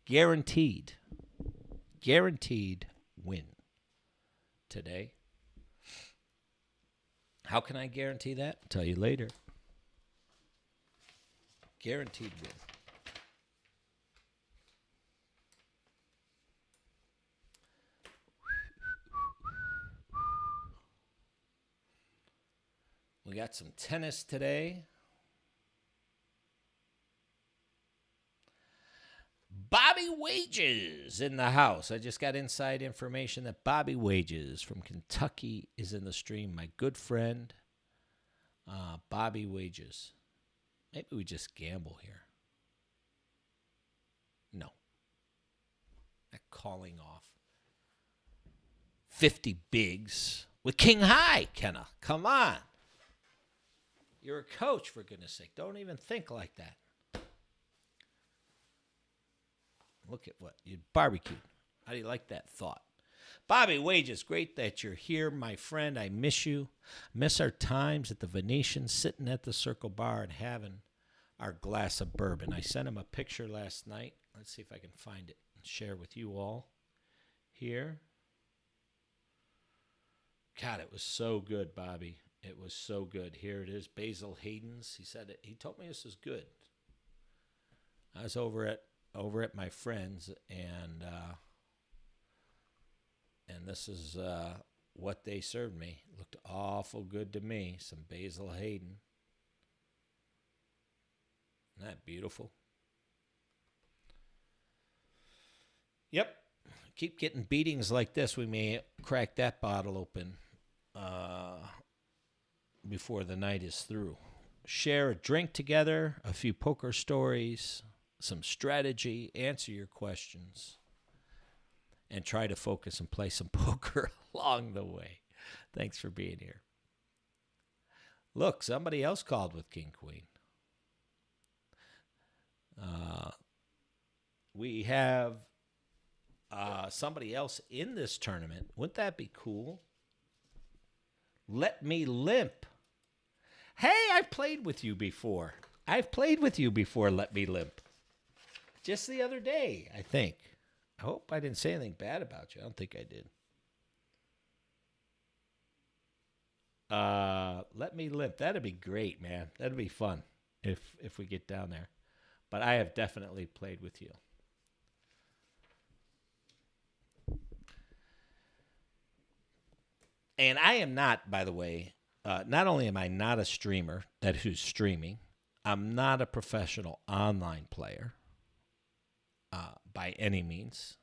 Guaranteed win today. How can I guarantee that? I'll tell you later. Guaranteed win. We got some tennis today. Bobby Wages in the house. I just got inside information that Bobby Wages from Kentucky is in the stream. My good friend, Bobby Wages. Maybe we just gamble here. No. Not calling off 50 bigs with King High, Kenna. Come on. You're a coach, for goodness sake. Don't even think like that. Look at what you barbecued. How do you like that thought? Bobby Wages, great that you're here, my friend. I miss you. Miss our times at the Venetian, sitting at the Circle Bar and having our glass of bourbon. I sent him a picture last night. Let's see if I can find it and share with you all here. God, it was so good, Bobby. It was so good. Here it is, Basil Hayden's. He said it. He told me this was good. I was over at my friends, and this is what they served me. It looked awful good to me. Some Basil Hayden. Isn't that beautiful? Yep. keep getting beatings like this, we may crack that bottle open before the night is through. Share a drink together, a few poker stories, some strategy, answer your questions, and try to focus and play some poker along the way. Thanks for being here. Look, somebody else called with King Queen. We have somebody else in this tournament. Wouldn't that be cool? Let Me Limp. Hey, I've played with you before. Let Me Limp. Just the other day, I think. I hope I didn't say anything bad about you. I don't think I did. Let Me Limp. That'd be great, man. That'd be fun if we get down there. But I have definitely played with you. And I am not, by the way, not only am I not a streamer who's streaming, I'm not a professional online player by any means,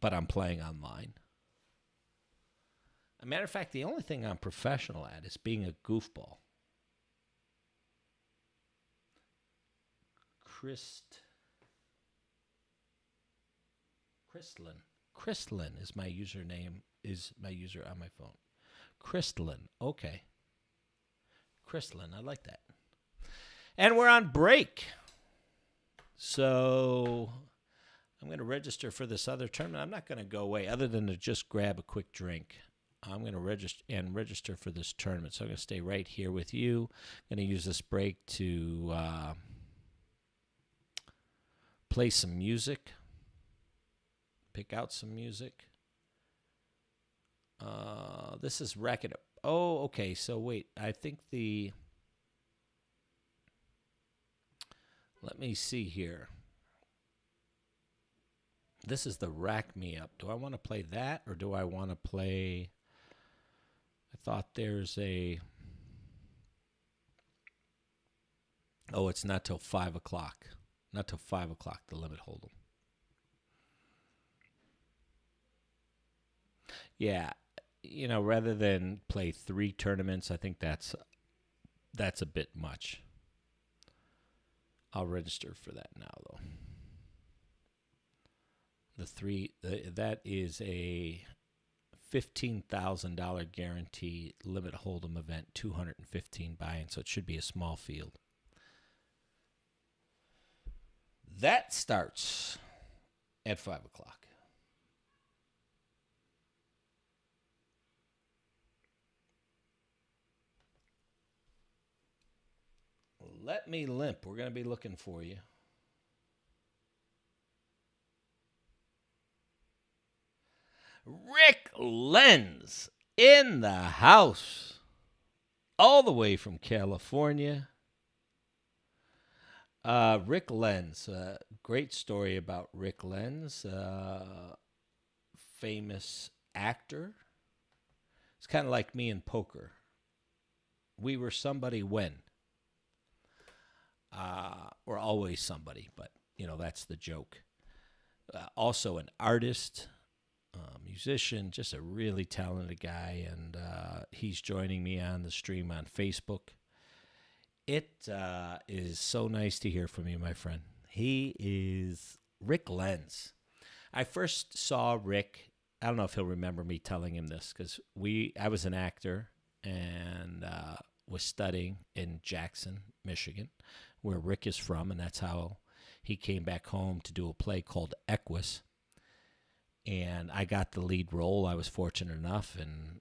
but I'm playing online. As a matter of fact, the only thing I'm professional at is being a goofball. Crystalline is my username, is my user on my phone. Crystalline, okay. Crystalline, I like that. And we're on break. So I'm going to register for this other tournament. I'm not going to go away other than to just grab a quick drink. I'm going to register for this tournament. So I'm going to stay right here with you. I'm going to use this break to play some music, pick out some music. This is Racket. Oh, okay. So wait, I think let me see here. This is the Rack Me Up. Do I want to play that or do I want to play? I thought there's a. Oh, it's not till 5 o'clock. Not till 5 o'clock, the Limit Hold'em. Yeah, rather than play 3 tournaments, I think that's a bit much. I'll register for that now, though. That is a $15,000 guarantee Limit Hold'em event, 215 buy-in, so it should be a small field. That starts at 5 o'clock. Let Me Limp. We're going to be looking for you. Rick Lenz in the house, all the way from California. Rick Lenz, great story about Rick Lenz, famous actor. It's kind of like me in poker. We were somebody when. We're always somebody, but, that's the joke. Also an artist, musician, just a really talented guy, and he's joining me on the stream on Facebook. It is so nice to hear from you, my friend. He is Rick Lenz. I first saw Rick, I don't know if he'll remember me telling him this, because I was an actor and was studying in Jackson, Michigan, where Rick is from, and that's how he came back home to do a play called Equus. And I got the lead role. I was fortunate enough, and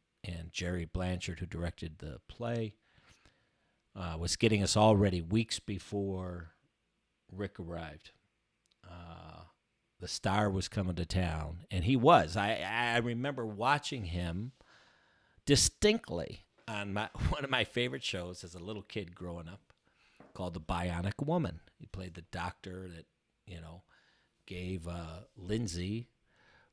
Jerry Blanchard, who directed the play, was getting us all ready weeks before Rick arrived. The star was coming to town, and he was. I remember watching him distinctly on one of my favorite shows as a little kid growing up, called The Bionic Woman. He played the doctor that, gave Lindsay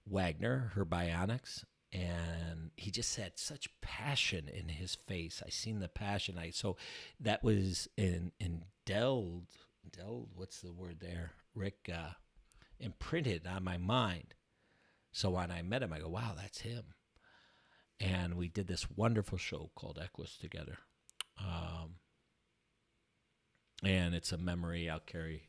Wagner her bionics, and he just had such passion in his face. I seen the passion. So that was indelled, what's the word there, Rick, imprinted on my mind. So when I met him, I go, wow, that's him. And we did this wonderful show called Equus together. And it's a memory I'll carry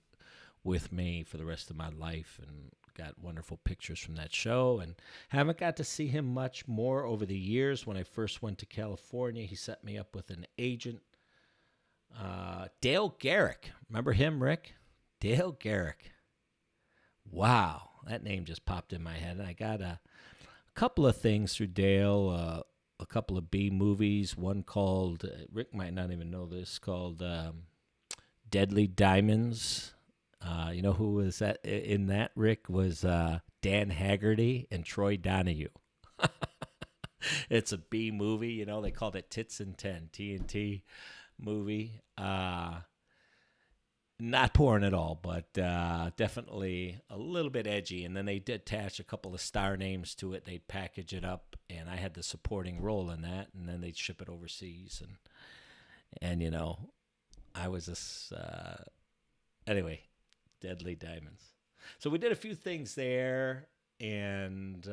with me for the rest of my life, and got wonderful pictures from that show. And haven't got to see him much more over the years. When I first went to California, he set me up with an agent, Dale Garrick. Remember him, Rick? Dale Garrick. Wow, that name just popped in my head. And I got a couple of things through Dale, a couple of B movies, one called, Rick might not even know this, called Deadly Diamonds. You know who was that in that, Rick? Was Dan Haggerty and Troy Donahue. It's a B movie, you know, they called it Tits and 10, TNT movie. Not porn at all, but definitely a little bit edgy. And then they did attach a couple of star names to it. They'd package it up, and I had the supporting role in that. And then they'd ship it overseas, and you know, I was this anyway. Deadly Diamonds. So we did a few things there, and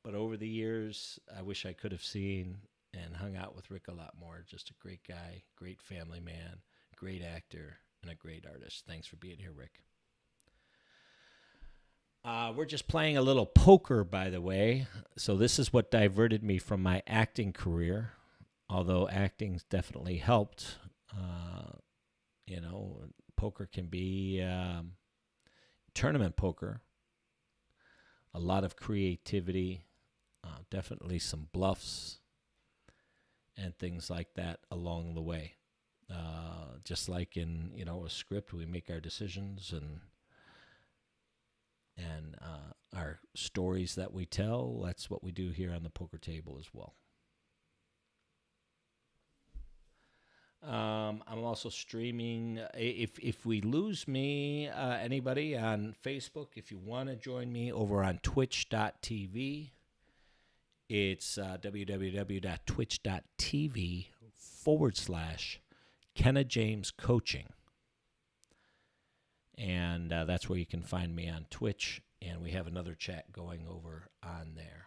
but over the years, I wish I could have seen and hung out with Rick a lot more. Just a great guy, great family man, great actor, and a great artist. Thanks for being here, Rick. We're just playing a little poker, by the way. So this is what diverted me from my acting career, although acting's definitely helped. You know, poker can be tournament poker, a lot of creativity, definitely some bluffs and things like that along the way. Just like in, you know, a script, we make our decisions and our stories that we tell. That's what we do here on the poker table as well. I'm also streaming. If we lose me, anybody on Facebook, if you want to join me over on twitch.tv, it's www.twitch.tv/Kenna James Coaching. And that's where you can find me on Twitch. And we have another chat going over on there.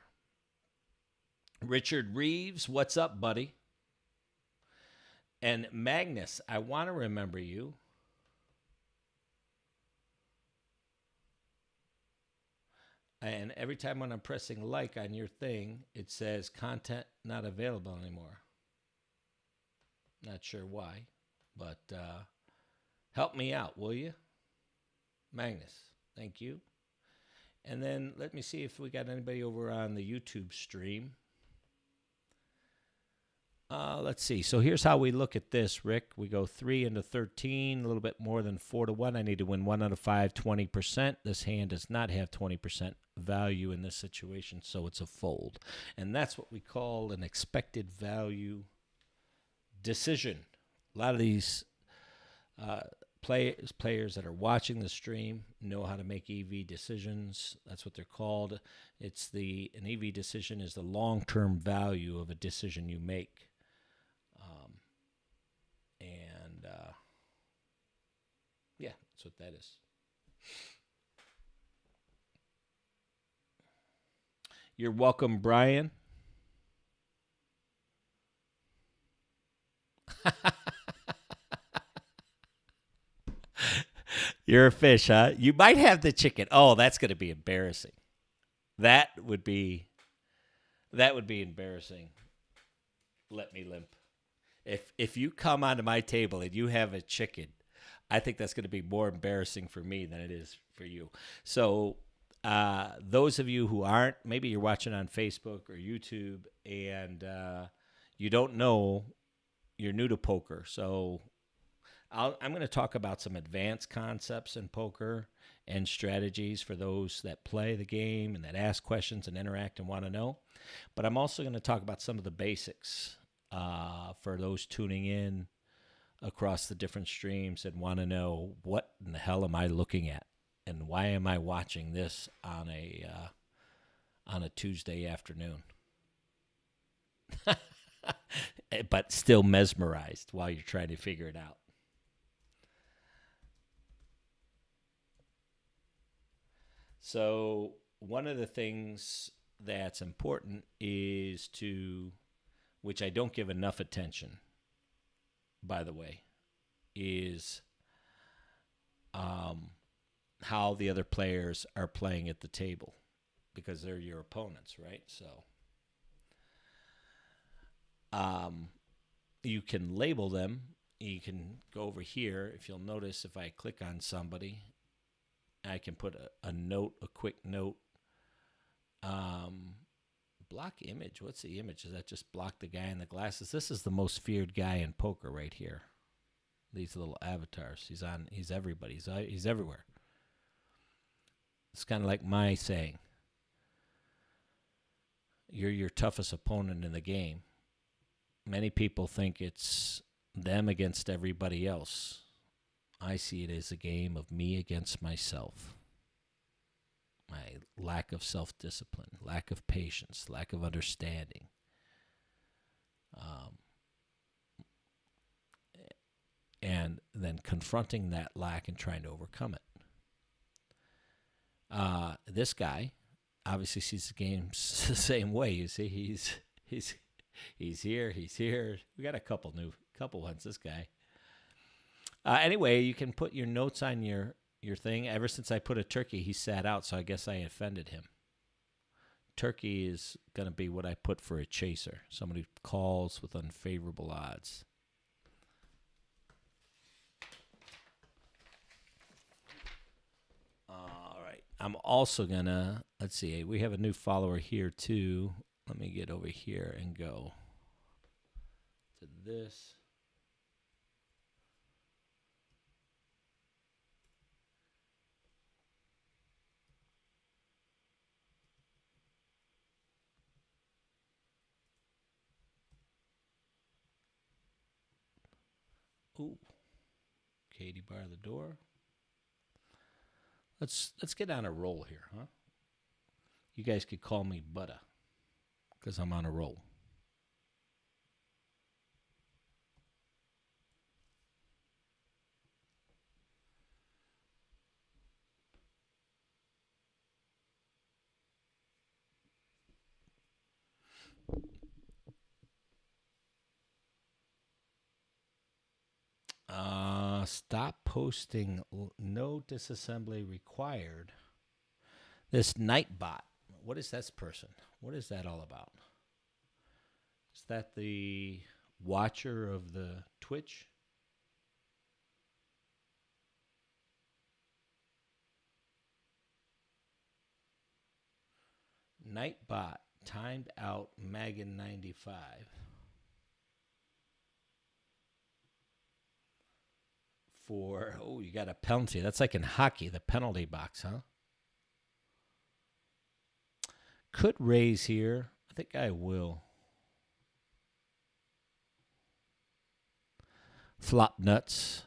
Richard Reeves, what's up, buddy? And Magnus, I want to remember you. And every time when I'm pressing like on your thing, it says content not available anymore. Not sure why, but help me out, will you? Magnus, thank you. And then let me see if we got anybody over on the YouTube stream. Let's see. So here's how we look at this, Rick. We go 3 into 13, a little bit more than 4 to 1. I need to win 1 out of 5, 20%. This hand does not have 20% value in this situation, so it's a fold. And that's what we call an expected value decision. A lot of these players that are watching the stream know how to make EV decisions. That's what they're called. An EV decision is the long-term value of a decision you make. Yeah, that's what that is. You're welcome, Brian. You're a fish, huh? You might have the chicken. Oh, that's going to be embarrassing. That would be embarrassing. Let me limp. If you come onto my table and you have a chicken, I think that's going to be more embarrassing for me than it is for you. So those of you who aren't, maybe you're watching on Facebook or YouTube and you don't know, you're new to poker. So I'm going to talk about some advanced concepts in poker and strategies for those that play the game and that ask questions and interact and want to know. But I'm also going to talk about some of the basics for those tuning in across the different streams and want to know what in the hell am I looking at and why am I watching this on a Tuesday afternoon. But still mesmerized while you're trying to figure it out. So one of the things that's important is to, which I don't give enough attention, by the way, is how the other players are playing at the table, because they're your opponents, right? So you can label them. You can go over here. If you'll notice, if I click on somebody, I can put a note, a quick note. Block image. What's the image? Does that just block the guy in the glasses? This is the most feared guy in poker right here. These little avatars. He's everybody. He's everywhere. It's kind of like my saying. You're your toughest opponent in the game. Many people think it's them against everybody else. I see it as a game of me against myself. My lack of self-discipline, lack of patience, lack of understanding. And then confronting that lack and trying to overcome it. This guy obviously sees the game the same way. You see, he's here, he's here. We got a couple ones. This guy. Anyway, you can put your notes on your thing. Ever since I put a turkey, he sat out, so I guess I offended him. Turkey is going to be what I put for a chaser. Somebody calls with unfavorable odds. All right. I'm also going to, let's see, we have a new follower here too. Let me get over here and go to this. Ooh, Katie bar the door. Let's get on a roll here, huh? You guys could call me Butta, because I'm on a roll. Stop posting. No disassembly required. This Nightbot. What is this person? What is that all about? Is that the watcher of the Twitch? Nightbot timed out Megan 95. You got a penalty. That's like in hockey, the penalty box, huh? Could raise here. I think I will. Flop nuts.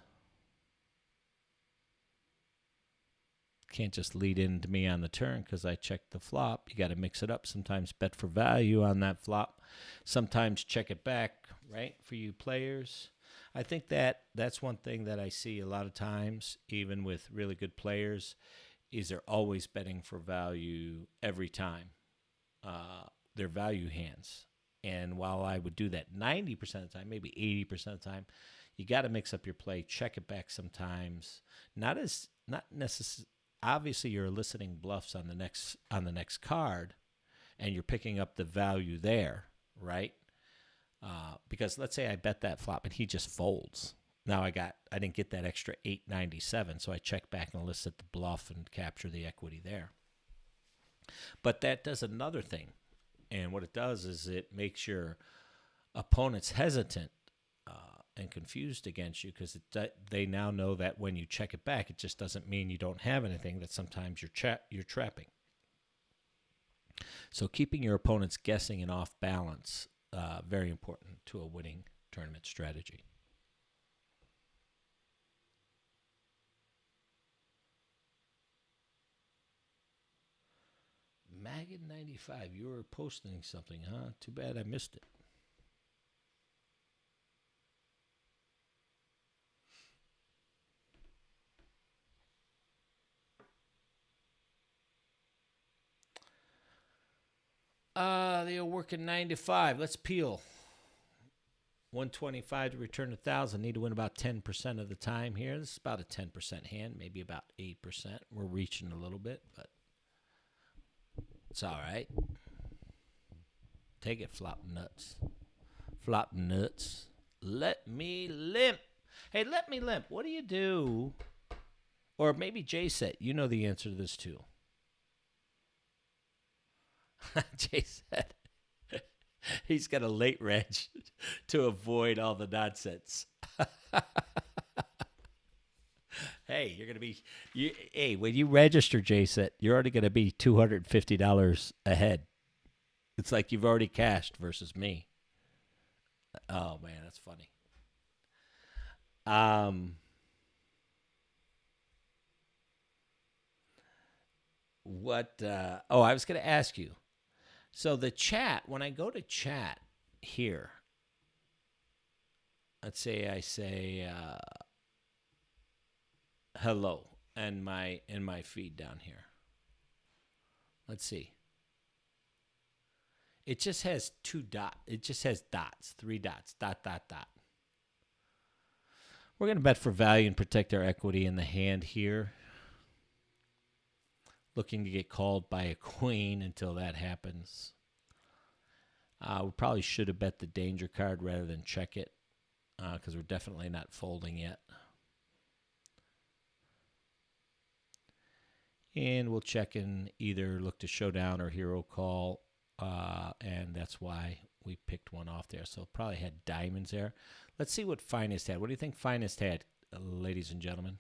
Can't just lead into me on the turn because I checked the flop. You got to mix it up. Sometimes bet for value on that flop. Sometimes check it back, right, for you players. I think that's one thing that I see a lot of times, even with really good players, is they're always betting for value every time. Their value hands. And while I would do that 90% of the time, maybe 80% of the time, you got to mix up your play, check it back sometimes. Not necessarily. Obviously, you're eliciting bluffs on the next card, and you're picking up the value there, right? Because let's say I bet that flop and he just folds. Now I didn't get that extra 897, so I check back and elicit the bluff and capture the equity there. But that does another thing, and what it does is it makes your opponents hesitant and confused against you, because they now know that when you check it back, it just doesn't mean you don't have anything, that sometimes you're trapping. So keeping your opponents guessing and off balance, very important to a winning tournament strategy. Maggot 95, you were posting something, huh? Too bad I missed it. They're working 9 to 5. Let's peel. 125 to return 1,000. Need to win about 10% of the time here. This is about a 10% hand, maybe about 8%. We're reaching a little bit, but it's all right. Take it, flop nuts. Flop nuts. Let me limp. Hey, let me limp. What do you do? Or maybe J-Set. You know the answer to this, too. J-Set. He's got a late reg to avoid all the nonsense. Hey, you're going to be... hey, when you register J-Set, you're already going to be $250 ahead. It's like you've already cashed versus me. Oh, man, that's funny. I was going to ask you. So the chat, when I go to chat here, let's say I say hello in my feed down here. Let's see. It just has two dots. It just has dots, 3 dots, dot, dot, dot. We're going to bet for value and protect our equity in the hand here. Looking to get called by a queen until that happens. We probably should have bet the danger card rather than check it because we're definitely not folding yet. And we'll check and either look to showdown or hero call, and that's why we picked one off there. So probably had diamonds there. Let's see what Finest had. What do you think Finest had, ladies and gentlemen?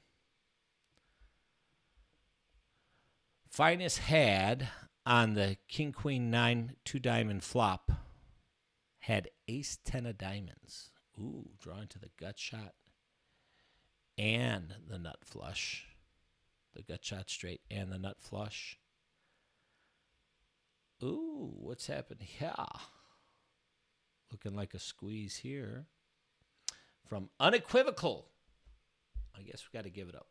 Finest had on the King Queen 9 2 diamond flop had Ace 10 of diamonds. Ooh, drawing to the gut shot and the nut flush. The gut shot straight and the nut flush. Ooh, what's happened? Yeah. Looking like a squeeze here from Unequivocal. I guess we got to give it up.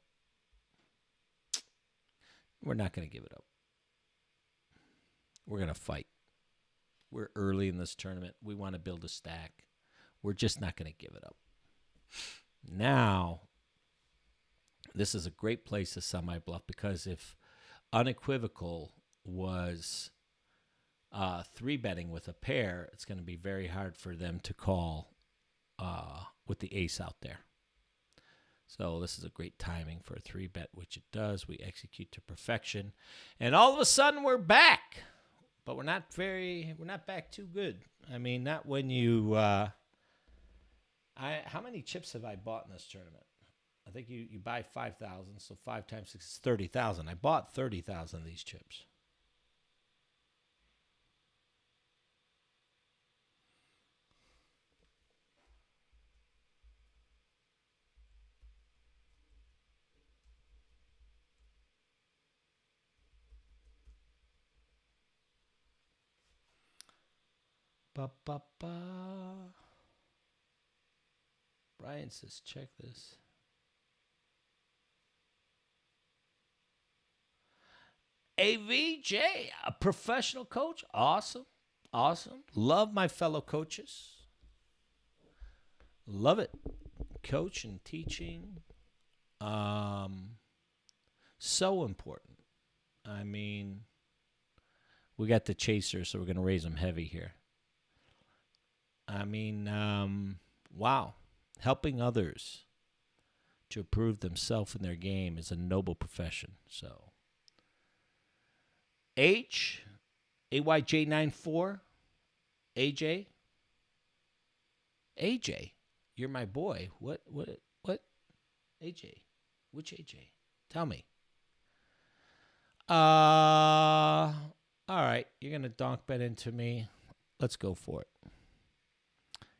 We're not going to give it up. We're going to fight. We're early in this tournament. We want to build a stack. We're just not going to give it up. Now, this is a great place to semi-bluff because if Unequivocal was 3-betting with a pair, it's going to be very hard for them to call with the ace out there. So this is a great timing for a 3-bet, which it does. We execute to perfection. And all of a sudden we're back. But we're not back too good. I mean, not when you how many chips have I bought in this tournament? I think you buy 5,000, so 5 times 6 is 30,000. I bought 30,000 of these chips. Brian says, check this. AVJ, a professional coach. Awesome. Awesome. Love my fellow coaches. Love it. Coach and teaching. So important. I mean, we got the chaser, so we're going to raise them heavy here. I mean, wow. Helping others to improve themselves in their game is a noble profession. So, AYJ94, AJ, you're my boy. What, AJ? Which AJ? Tell me. All right, you're going to donk bet into me. Let's go for it.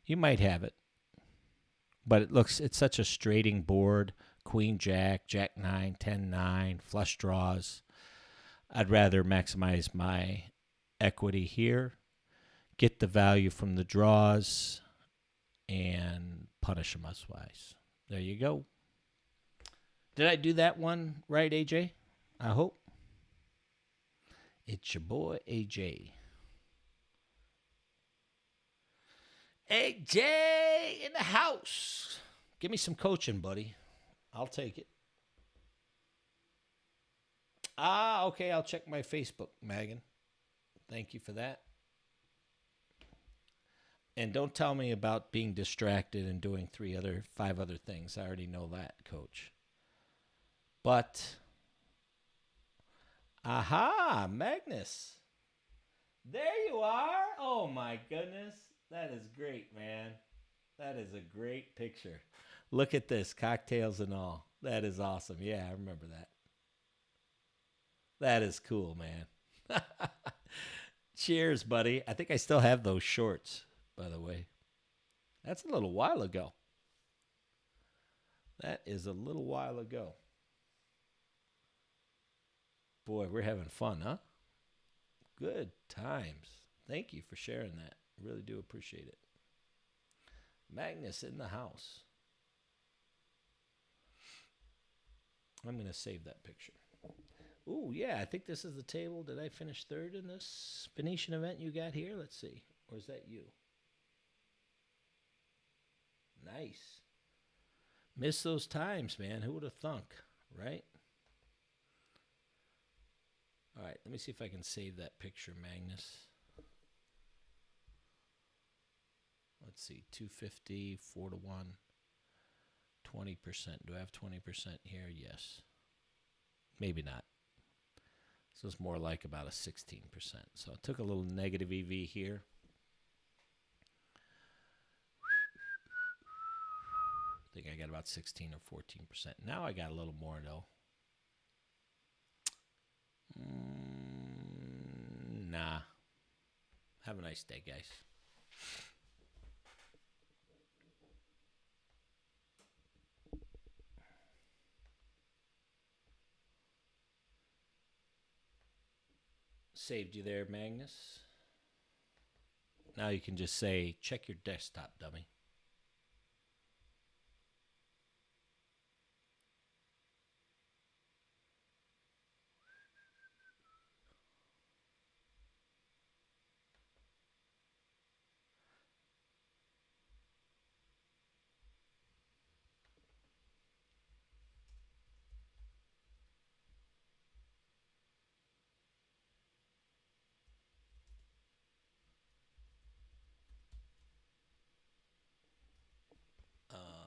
You might have it. But it's such a straighting board. Queen, Jack, Jack 9, 10, 9, flush draws. I'd rather maximize my equity here, get the value from the draws, and punish them otherwise. There you go. Did I do that one right, AJ? I hope. It's your boy, AJ. AJ in the house. Give me some coaching, buddy. I'll take it. Okay. I'll check my Facebook, Megan. Thank you for that. And don't tell me about being distracted and doing 5 other things. I already know that, Coach. But, aha, Magnus. There you are. Oh, my goodness. That is great, man. That is a great picture. Look at this, cocktails and all. That is awesome. Yeah, I remember that. That is cool, man. Cheers, buddy. I think I still have those shorts, by the way. That's a little while ago. That is a little while ago. Boy, we're having fun, huh? Good times. Thank you for sharing that. Really do appreciate it. Magnus in the house. I'm going to save that picture. Ooh, yeah, I think this is the table. Did I finish third in this Venetian event you got here? Let's see. Or is that you? Nice. Miss those times, man. Who would have thunk, right? All right, let me see if I can save that picture, Magnus. Let's see, 250, 4 to 1, 20%. Do I have 20% here? Yes. Maybe not. So it's more like about a 16%. So I took a little negative EV here. I think I got about 16 or 14%. Now I got a little more, though. Nah. Have a nice day, guys. Saved you there, Magnus. Now you can just say, check your desktop, dummy.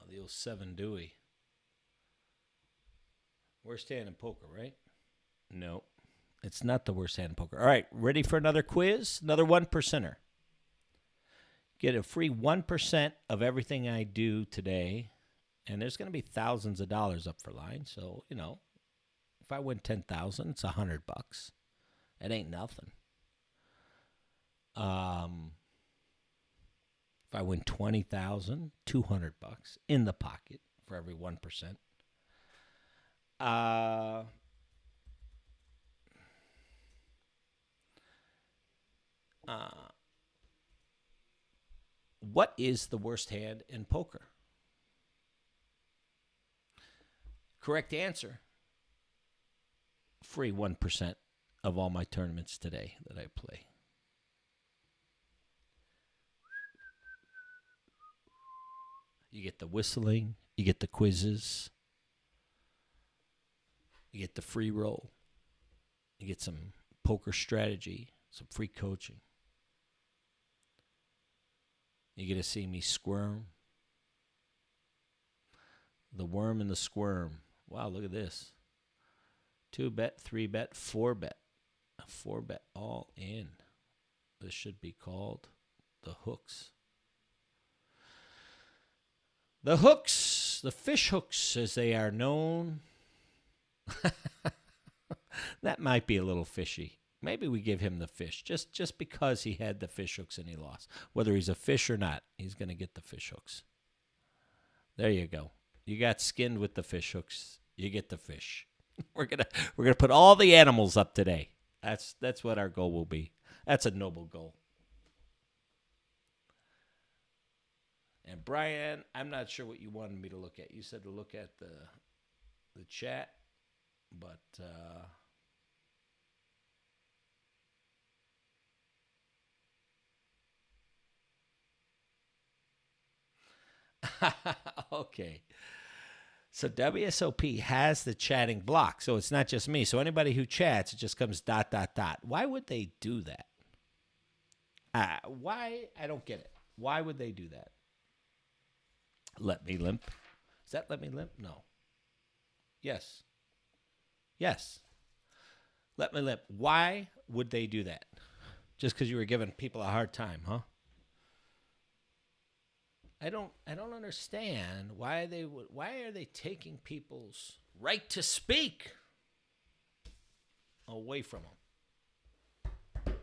The 07 Dewey. Worst hand in poker, right? No, it's not the worst hand in poker. All right, ready for another quiz? Another 1%er. Get a free 1% of everything I do today. And there's going to be thousands of dollars up for line. So, you know, if I win 10,000, it's $100. It ain't nothing. If I win 20,000, $200 in the pocket for every 1%. What is the worst hand in poker? Correct answer. Free 1% of all my tournaments today that I play. You get the whistling. You get the quizzes. You get the free roll. You get some poker strategy, some free coaching. You get to see me squirm. The worm and the squirm. Wow, look at this. 2-bet, 3-bet, 4-bet. A 4-bet all in. This should be called the hooks. The hooks, the fish hooks as they are known. That might be a little fishy. Maybe we give him the fish just because he had the fish hooks and he lost. Whether he's a fish or not, he's going to get the fish hooks. There you go. You got skinned with the fish hooks. You get the fish. We're gonna put all the animals up today. That's what our goal will be. That's a noble goal. And Brian, I'm not sure what you wanted me to look at. You said to look at the chat, but Okay. So WSOP has the chatting block. So it's not just me. So anybody who chats, it just comes dot, dot, dot. Why would they do that? Why? I don't get it. Why would they do that? Let me limp. Is that let me limp? No. Yes. Yes. Let me limp. Why would they do that? Just because you were giving people a hard time, huh? I don't understand why why are they taking people's right to speak away from them?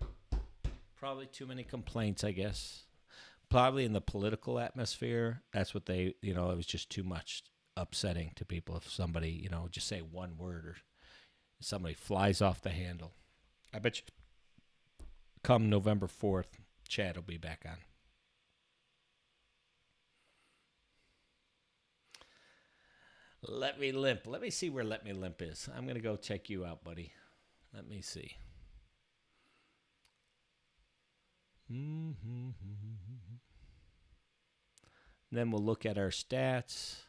Probably too many complaints, I guess. Probably in the political atmosphere, that's what they, it was just too much upsetting to people if somebody, just say one word or somebody flies off the handle. I bet you come November 4th, Chad will be back on. Let me limp. Let me see where Let Me Limp is. I'm going to go check you out, buddy. Let me see. Mm-hmm. Then we'll look at our stats,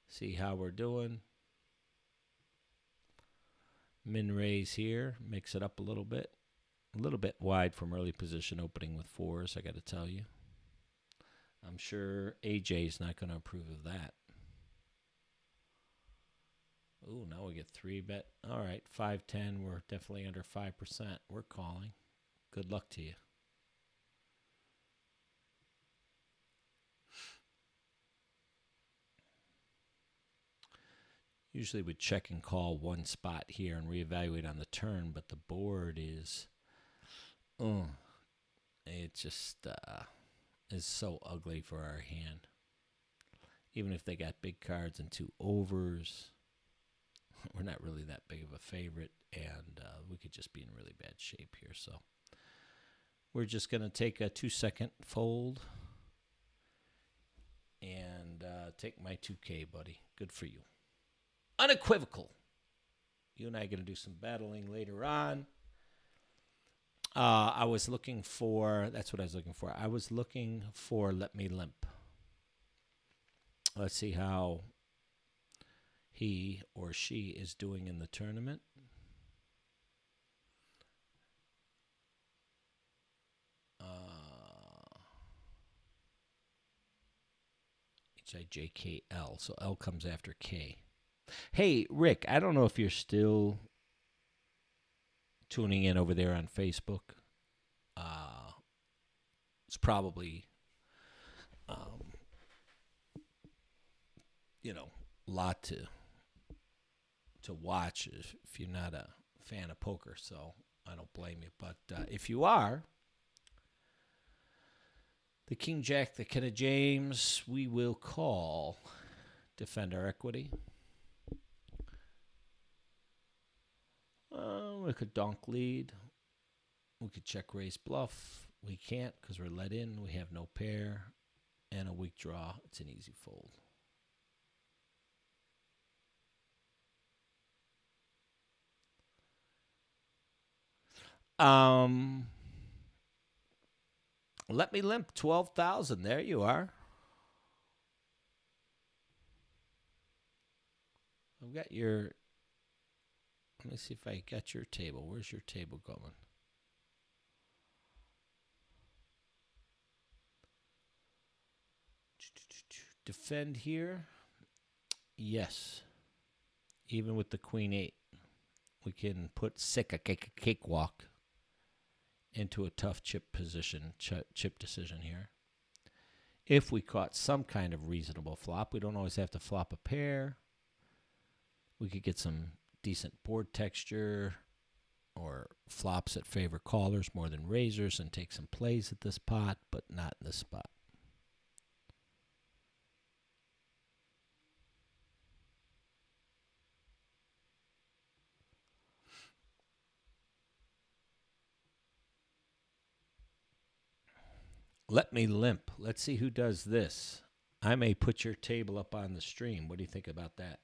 see how we're doing. Min raise here, mix it up a little bit wide from early position opening with fours, I got to tell you. I'm sure AJ's not going to approve of that. Ooh, now we get 3-bet. All right, 5-10. We're definitely under 5%. We're calling. Good luck to you. Usually we'd check and call one spot here and reevaluate on the turn, but the board is, it just is so ugly for our hand. Even if they got big cards and 2 overs, we're not really that big of a favorite, and we could just be in really bad shape here. So we're just going to take a 2-second fold and take my 2K, buddy. Good for you. Unequivocal. You and I are going to do some battling later on. I was looking for, that's what I was looking for. I was looking for Let Me Limp. Let's see how he or she is doing in the tournament. HIJKL. So L comes after K. Hey, Rick, I don't know if you're still tuning in over there on Facebook. It's probably, a lot to watch if you're not a fan of poker, so I don't blame you. But if you are, the King Jack, the Ken of James, we will call, defend our equity. We could donk lead. We could check raise bluff. We can't because we're let in. We have no pair and a weak draw. It's an easy fold. Let me limp 12,000. There you are. I've got your. Let me see if I got your table. Where's your table going? Defend here. Yes. Even with the Queen 8, we can put sick a cakewalk into a tough chip position, chip decision here. If we caught some kind of reasonable flop, we don't always have to flop a pair. We could get some decent board texture or flops that favor callers more than raisers and take some plays at this pot, but not in this spot. Let me limp. Let's see who does this. I may put your table up on the stream. What do you think about that?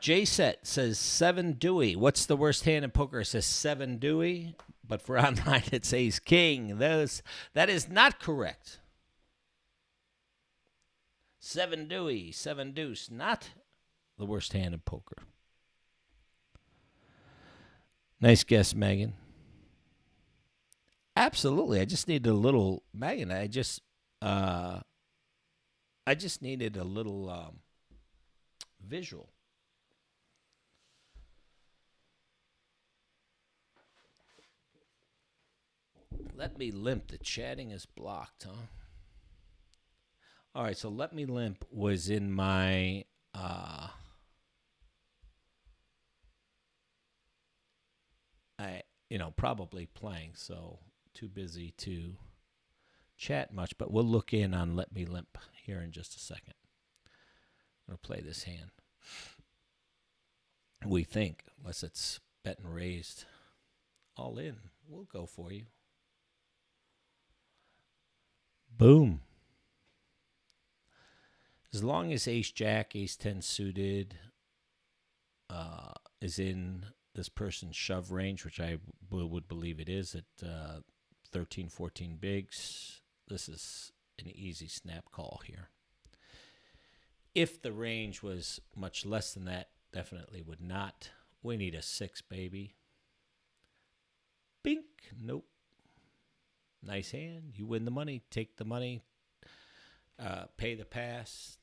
J-Set says 7 Dewey. What's the worst hand in poker? It says 7 Dewey. But for online, it's ace king. That is not correct. Seven Dewey, seven deuce, not the worst hand in poker. Nice guess, Megan. Absolutely. I just needed a little, Megan. I just needed a little visual. Let me limp. The chatting is blocked, huh? All right, so Let Me Limp was in my probably playing, so too busy to chat much, but we'll look in on Let Me Limp here in just a second. I'm going to play this hand. We think, unless it's bet and raised. All in. We'll go for you. Boom. As long as ace-jack, ace-10 suited is in this person's shove range, which I would believe it is at 13, 14 bigs, this is an easy snap call here. If the range was much less than that, definitely would not. We need a 6, baby. Bink. Nope. Nice hand. You win the money. Take the money. Pay the pass.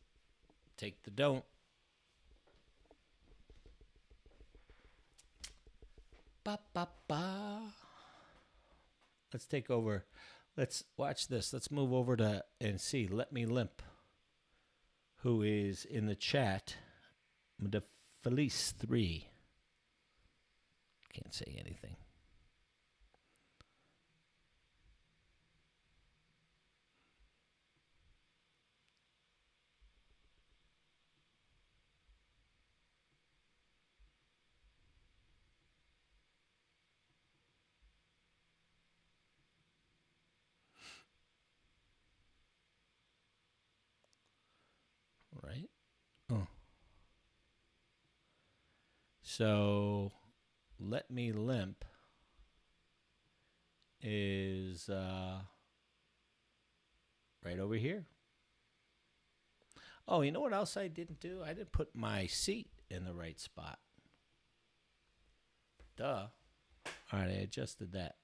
Take the don't. Ba, ba, ba. Let's take over. Let's watch this. Let's move over to and see. Let Me Limp, who is in the chat. Felice 3. Can't say anything. Right? Oh. So, Let Me Limp is right over here. Oh, you know what else I didn't do? I didn't put my seat in the right spot. Duh. All right, I adjusted that.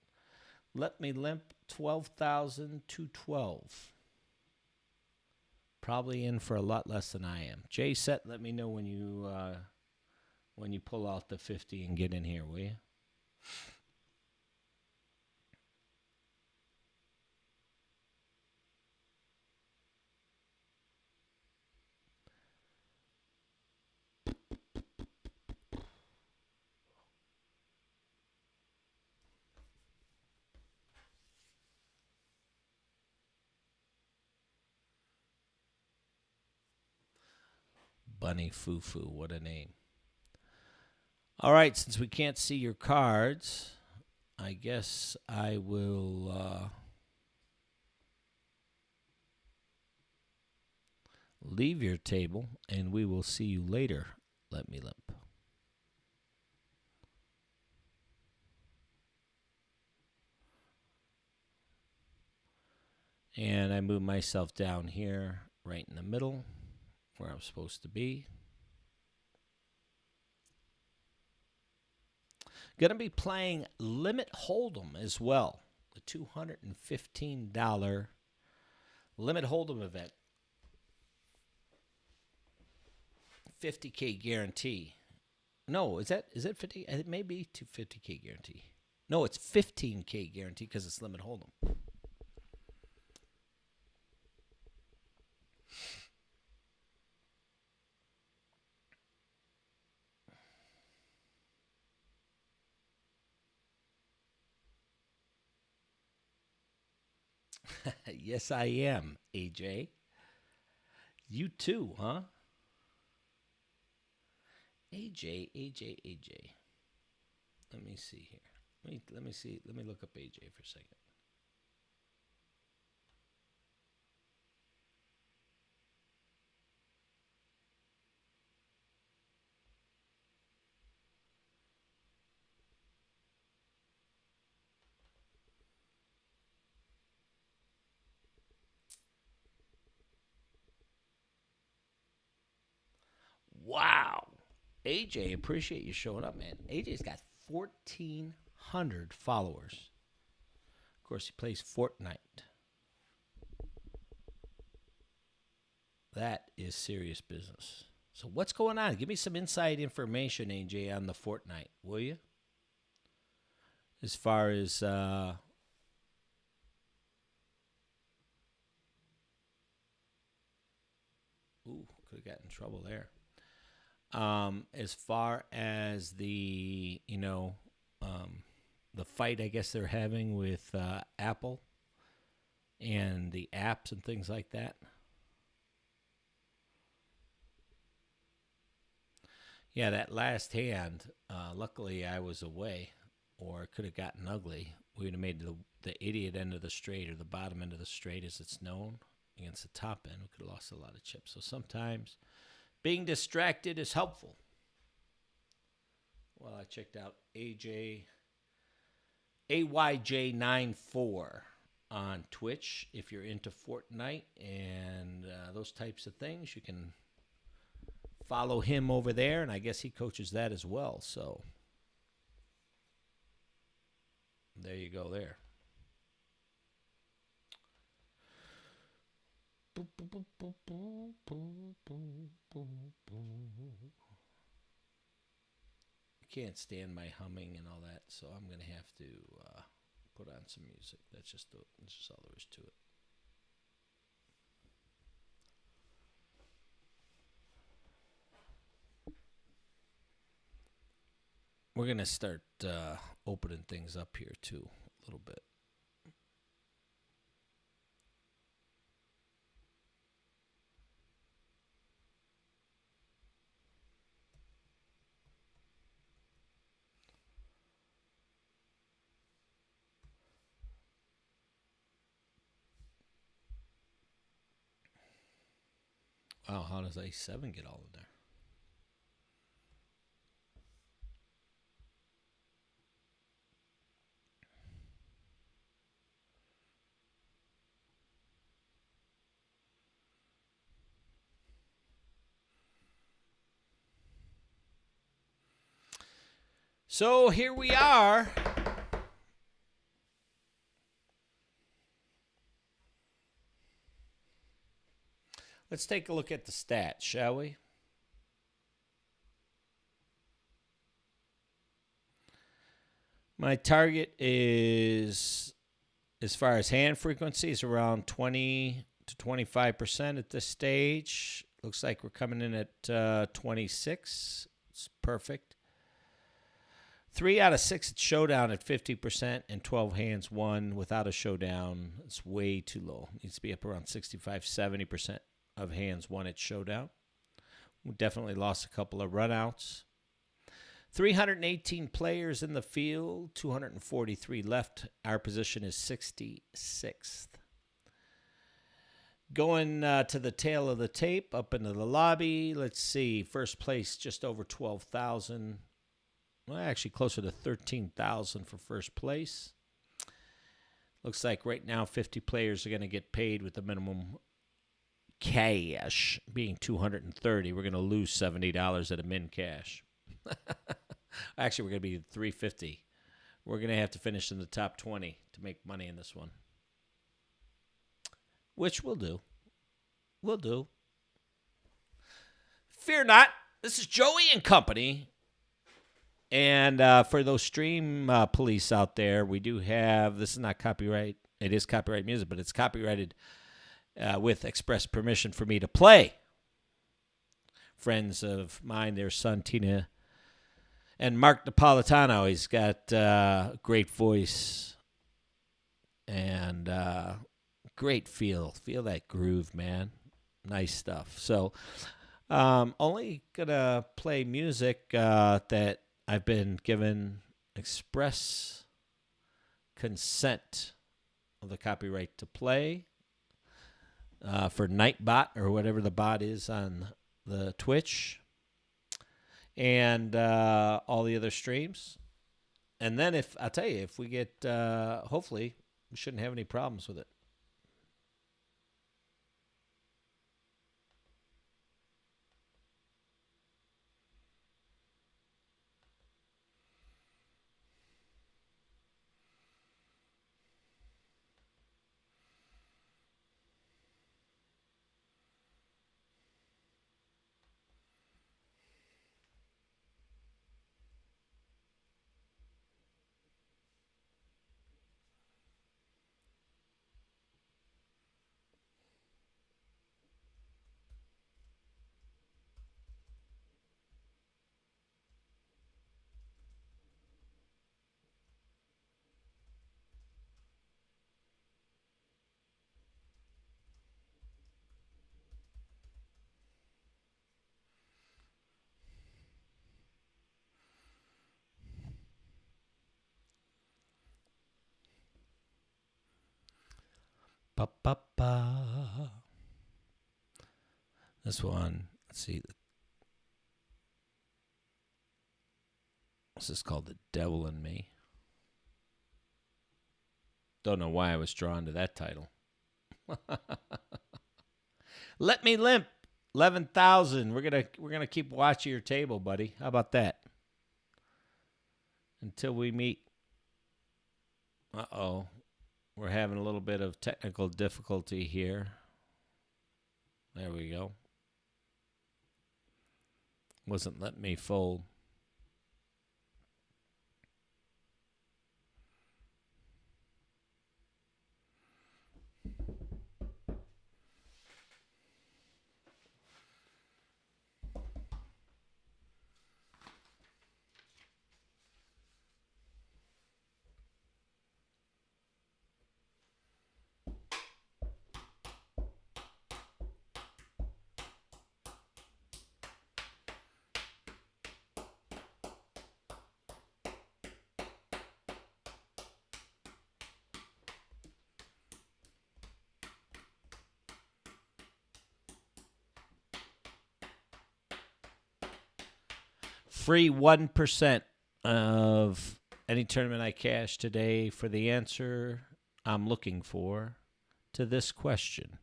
Let Me Limp, 12,212. Probably in for a lot less than I am. Jay Set, let me know when you pull out the 50 and get in here, will you? Bunny Foo Foo, what a name. All right, since we can't see your cards, I guess I will leave your table, and we will see you later. Let Me Limp. And I move myself down here, right in the middle, where I'm supposed to be. Going to be playing Limit Hold'em as well. The $215 Limit Hold'em event. 50K guarantee. No, is it 50? It may be 250K guarantee. No, it's 15K guarantee because it's Limit Hold'em. Yes, I am, AJ. You too, huh? AJ. Let me see here. Let me see. Let me look up AJ for a second. AJ, appreciate you showing up, man. AJ's got 1,400 followers. Of course, he plays Fortnite. That is serious business. So what's going on? Give me some inside information, AJ, on the Fortnite, will you? As far as could have gotten in trouble there. As far as the the fight, I guess they're having with Apple and the apps and things like that. Yeah, that last hand, luckily I was away, or it could have gotten ugly. We would have made the idiot end of the straight, or the bottom end of the straight as it's known, against the top end. We could have lost a lot of chips. So sometimes being distracted is helpful. Well, I checked out AYJ94 on Twitch. If you're into Fortnite and those types of things, you can follow him over there, and I guess he coaches that as well. So there you go there. Can't stand my humming and all that, so I'm going to have to put on some music. That's just all there is to it. We're going to start opening things up here, too, a little bit. Wow, how does A7 get all in there? So here we are. Let's take a look at the stats, shall we? My target is, as far as hand frequency, is around 20 to 25% at this stage. Looks like we're coming in at 26. It's perfect. 3 out of 6 at showdown at 50%, and 12 hands won without a showdown. It's way too low. It needs to be up around 65, 70% of hands won at showdown. We definitely lost a couple of runouts. 318 players in the field, 243 left. Our position is 66th. Going to the tail of the tape, up into the lobby. Let's see. First place, just over 12,000. Well, actually closer to 13,000 for first place. Looks like right now 50 players are going to get paid with the minimum cash being $230. We're going to lose $70 at a min cash. Actually, we're going to be $350. We're going to have to finish in the top 20 to make money in this one, which we'll do. We'll do. Fear not. This is Joey and Company. And for those stream police out there, we do have, this is not copyright. It is copyright music, but it's copyrighted with express permission for me to play. Friends of mine, their son, Tina, and Mark Napolitano. He's got a great voice and great feel. Feel that groove, man. Nice stuff. So only going to play music that I've been given express consent of the copyright to play for Nightbot or whatever the bot is on the Twitch and all the other streams. And then I'll tell you, if we get, hopefully, we shouldn't have any problems with it. Ba-ba-ba. This one, let's see. This is called The Devil in Me. Don't know why I was drawn to that title. Let Me Limp. 11,000. We're gonna keep watch of your table, buddy. How about that? Until we meet. Uh-oh. We're having a little bit of technical difficulty here. There we go. Wasn't letting me fold. Free 1% of any tournament I cash today for the answer I'm looking for to this question.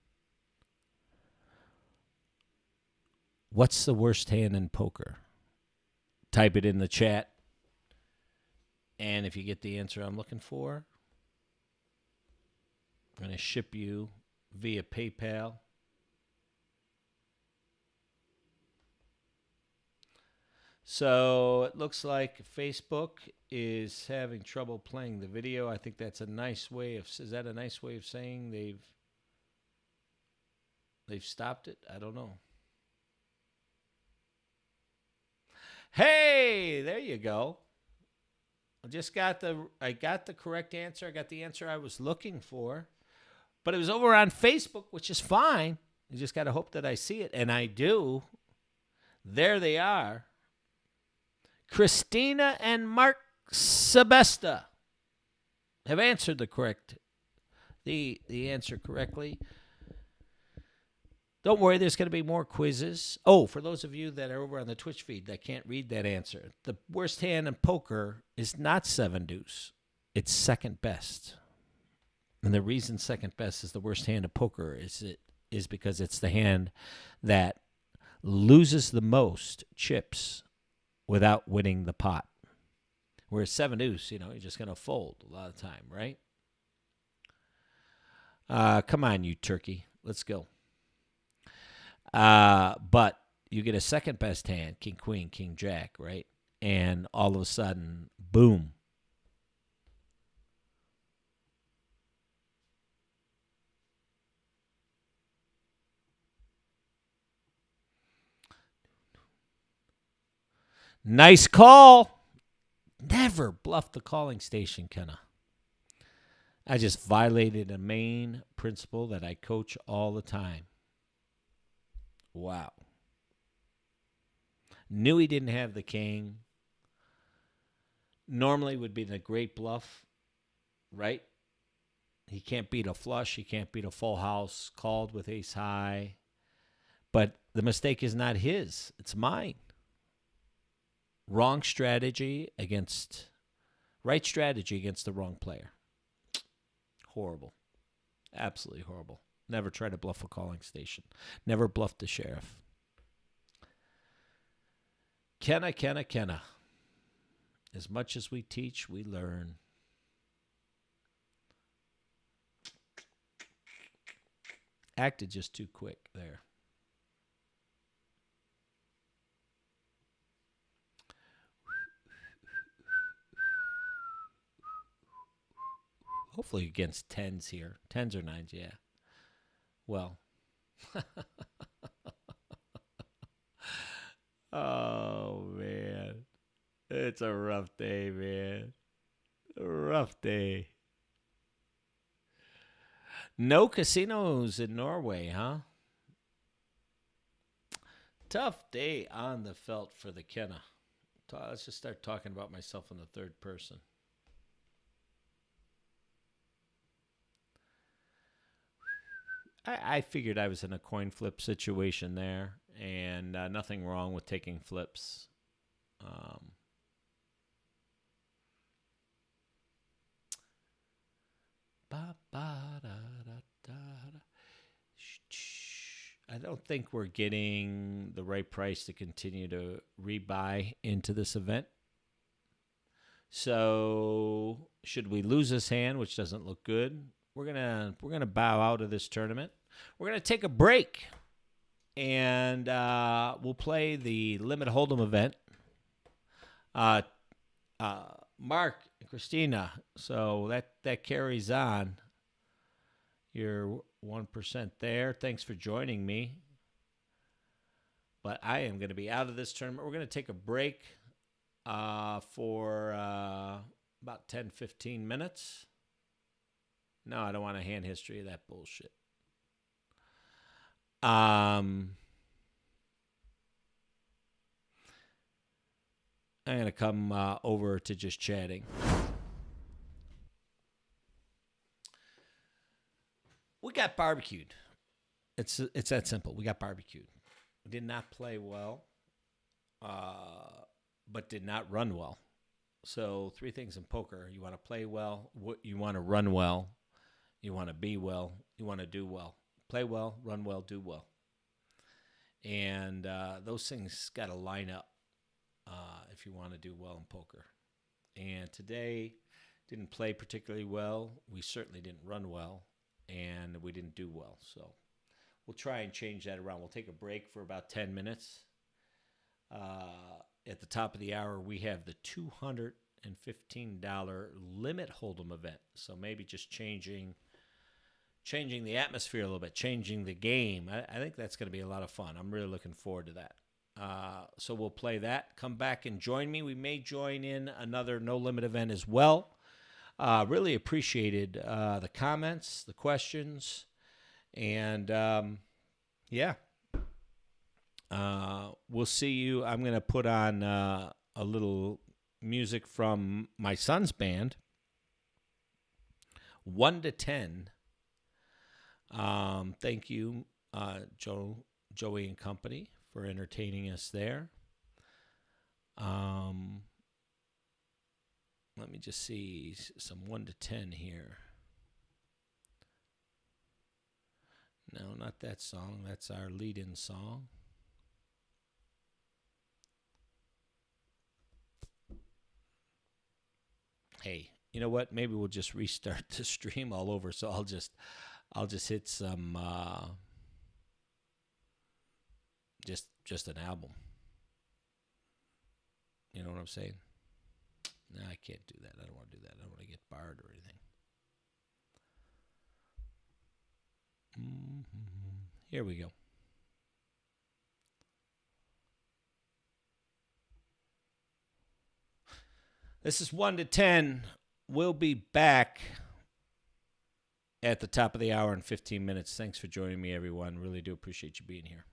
What's the worst hand in poker? Type it in the chat. And if you get the answer I'm looking for, I'm going to ship you via PayPal. So it looks like Facebook is having trouble playing the video. I think that's a nice way of, is that a nice way of saying they've stopped it? I don't know. Hey, there you go. I got the correct answer. I got the answer I was looking for. But it was over on Facebook, which is fine. You just got to hope that I see it. And I do. There they are. Christina and Mark Sebesta have answered the answer correctly. Don't worry, there's going to be more quizzes. Oh, for those of you that are over on the Twitch feed that can't read that answer, the worst hand in poker is not 7 deuce. It's second best. And the reason second best is the worst hand in poker is because it's the hand that loses the most chips without winning the pot. Whereas 7 deuce, you're just going to fold a lot of time, right? Come on, you turkey. Let's go. But you get a second best hand, king, queen, king, jack, right? And all of a sudden, boom. Nice call. Never bluff the calling station, Kenna. I just violated a main principle that I coach all the time. Wow. Knew he didn't have the king. Normally would be the great bluff, right? He can't beat a flush. He can't beat a full house. Called with ace high. But the mistake is not his. It's mine. Right strategy against the wrong player. Horrible. Absolutely horrible. Never try to bluff a calling station. Never bluff the sheriff. Kenna. As much as we teach, we learn. Acted just too quick there. Hopefully against 10s here. 10s or 9s, yeah. Well. Oh, man. It's a rough day, man. A rough day. No casinos in Norway, huh? Tough day on the felt for the Kenna. Let's just start talking about myself in the third person. I figured I was in a coin flip situation there, and nothing wrong with taking flips. Um, ba, ba, da, da, da, da. I don't think we're getting the right price to continue to rebuy into this event. So should we lose this hand, which doesn't look good, we're gonna bow out of this tournament. We're gonna take a break, and we'll play the Limit Hold'em event. Uh, Mark, Christina, so that carries on. You're 1% there. Thanks for joining me. But I am going to be out of this tournament. We're going to take a break for about 10, 15 minutes. No, I don't want a hand history of that bullshit. I'm going to come over to just chatting. We got barbecued. It's that simple. We got barbecued. We did not play well, but did not run well. So 3 things in poker: you want to play well, you want to run well, you want to be well, you want to do well. Play well, run well, do well. And those things got to line up if you want to do well in poker. And today didn't play particularly well. We certainly didn't run well, and we didn't do well. So we'll try and change that around. We'll take a break for about 10 minutes. At the top of the hour, we have the $215 Limit Hold'em event. So maybe just changing the atmosphere a little bit, changing the game. I think that's going to be a lot of fun. I'm really looking forward to that. So we'll play that. Come back and join me. We may join in another No Limit event as well. Really appreciated the comments, the questions, and yeah. We'll see you. I'm going to put on a little music from my son's band, 1 to 10. Thank you, Joey and company, for entertaining us there. Let me just see some 1 to 10 here. No, not that song. That's our lead-in song. Hey, you know what? Maybe we'll just restart the stream all over. So I'll just hit some just an album. You know what I'm saying? No, I can't do that. I don't want to do that. I don't want to get barred or anything. Here we go. This is 1 to 10. We'll be back at the top of the hour in 15 minutes. Thanks for joining me, everyone. Really do appreciate you being here.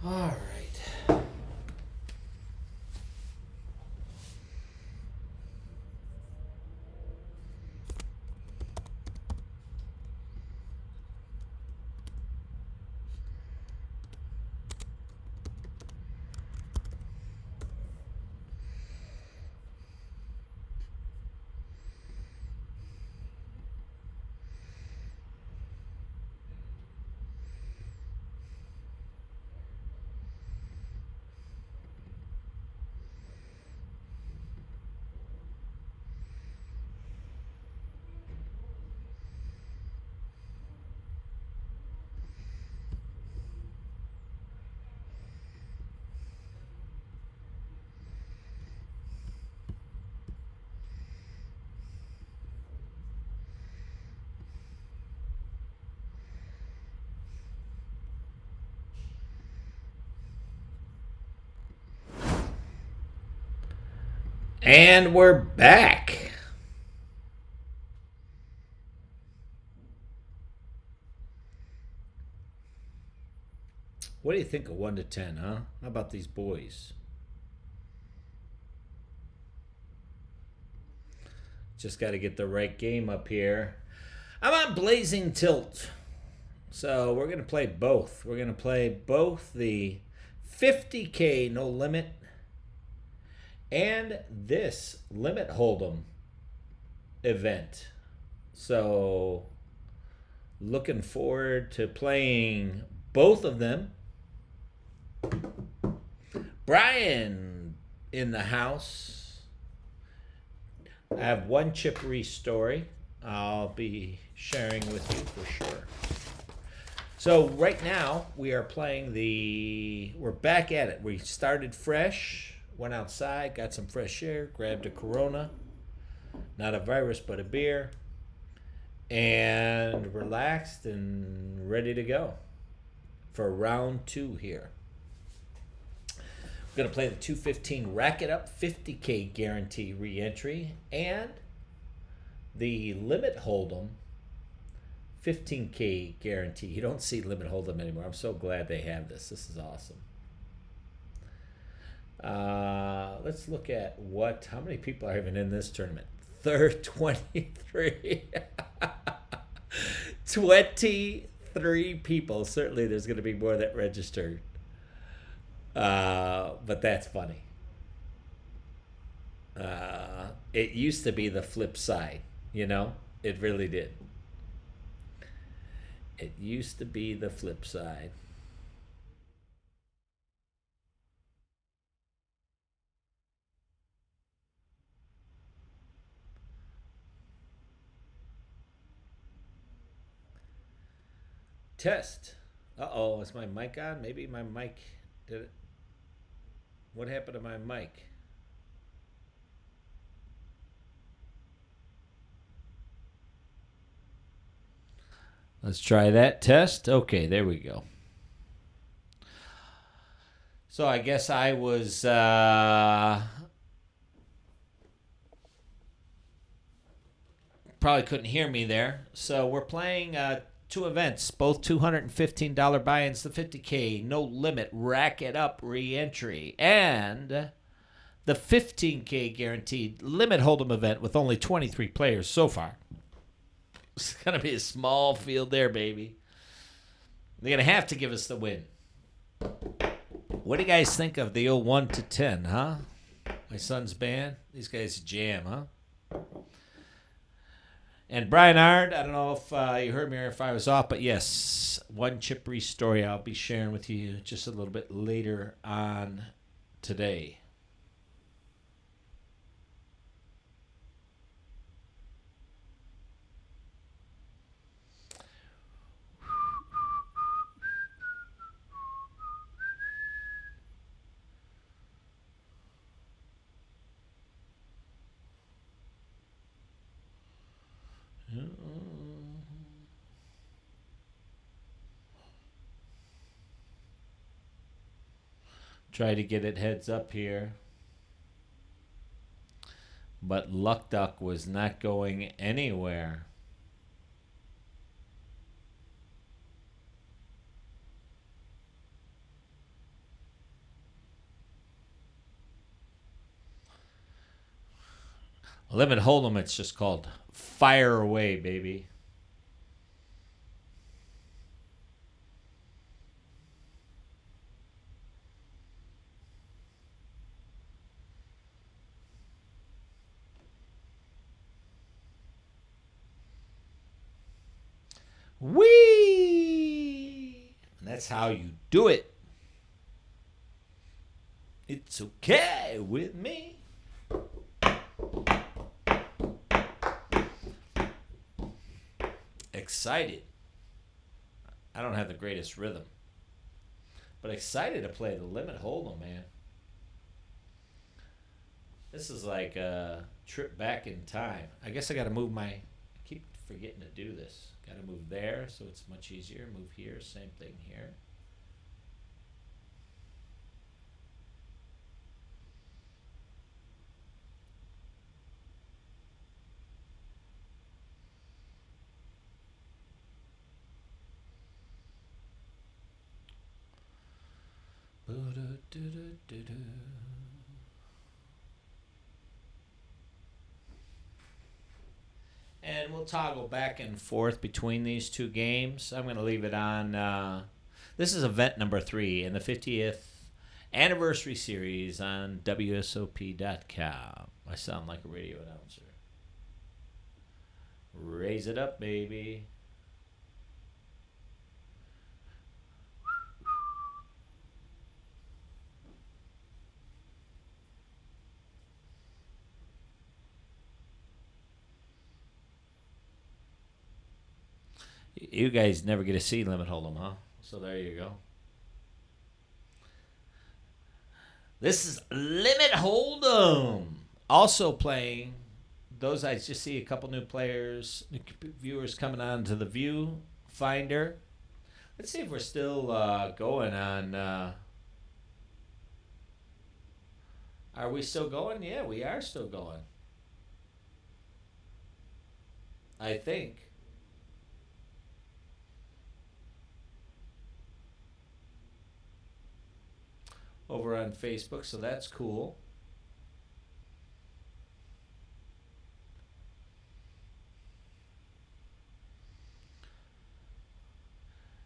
All right. And we're back. What do you think of 1 to 10, huh? How about these boys? Just got to get the right game up here. I'm on Blazing Tilt. So we're going to play both. We're going to play both the 50K No Limit and this Limit Hold'em event. So looking forward to playing both of them. Brian in the house. I have one Chippery story I'll be sharing with you for sure. So right now we are playing we're back at it. We started fresh, went outside, got some fresh air, grabbed a Corona, not a virus but a beer, and relaxed and ready to go for round 2 here. We're going to play the 215 Racket Up 50K Guarantee Reentry and the Limit Hold'em 15K Guarantee. You don't see Limit Hold'em anymore. I'm so glad they have this. This is awesome. Let's look at how many people are even in this tournament. 23. 23 people. Certainly there's going to be more that registered. But that's funny. It used to be the flip side, you know? It really did. It used to be the flip side. Test. Uh-oh, is my mic on? Maybe my mic did it. What happened to my mic? Let's try that test. Okay, there we go. So I guess I was probably couldn't hear me there. So we're playing 2 events, both $215 buy-ins, the 50K No Limit Racket Up Reentry, and the 15K Guaranteed Limit Hold'em event with only 23 players so far. It's going to be a small field there, baby. They're going to have to give us the win. What do you guys think of the 1 to 10, huh? My son's band? These guys jam, huh? And Brian Ard, I don't know if you heard me or if I was off, but yes, one Chippery story I'll be sharing with you just a little bit later on today. Try to get it heads up here. But Luck Duck was not going anywhere. Limit Hold'em, it's just called Fire Away, baby. Whee! And that's how you do it. It's okay with me. Excited. I don't have the greatest rhythm, but excited to play the Limit Hold'em, man. This is like a trip back in time. I guess I got to move my. I keep forgetting to do this. Got to move there so it's much easier. Move here, same thing here. And we'll toggle back and forth between these two games. I'm going to leave it on. This is event number 3 in the 50th anniversary series on WSOP.com. I sound like a radio announcer. Raise it up, baby. You guys never get to see Limit Hold'em, huh? So there you go. This is Limit Hold'em. Also playing. Those I just see a couple new players, viewers coming on to the View Finder. Let's see if we're still going on. Are we still going? Yeah, we are still going. I think. Over on Facebook, so that's cool.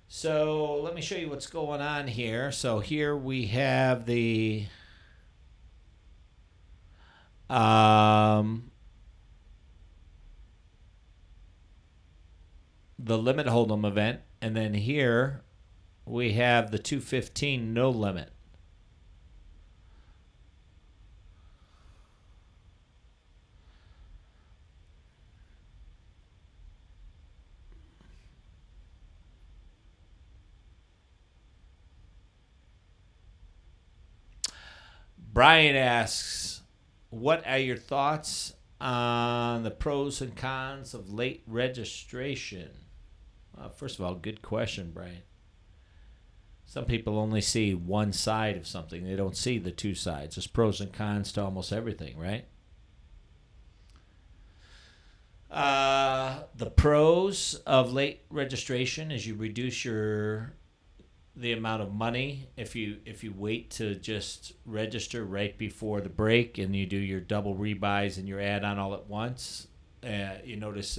So let me show you what's going on here. So here we have the Limit Hold'em event, and then here we have the 215 no limit. Brian asks, what are your thoughts on the pros and cons of late registration? First of all, good question, Brian. Some people only see one side of something. They don't see the two sides. There's pros and cons to almost everything, right? The pros of late registration is you reduce the amount of money if you wait to just register right before the break and you do your double rebuys and your add-on all at once. You notice,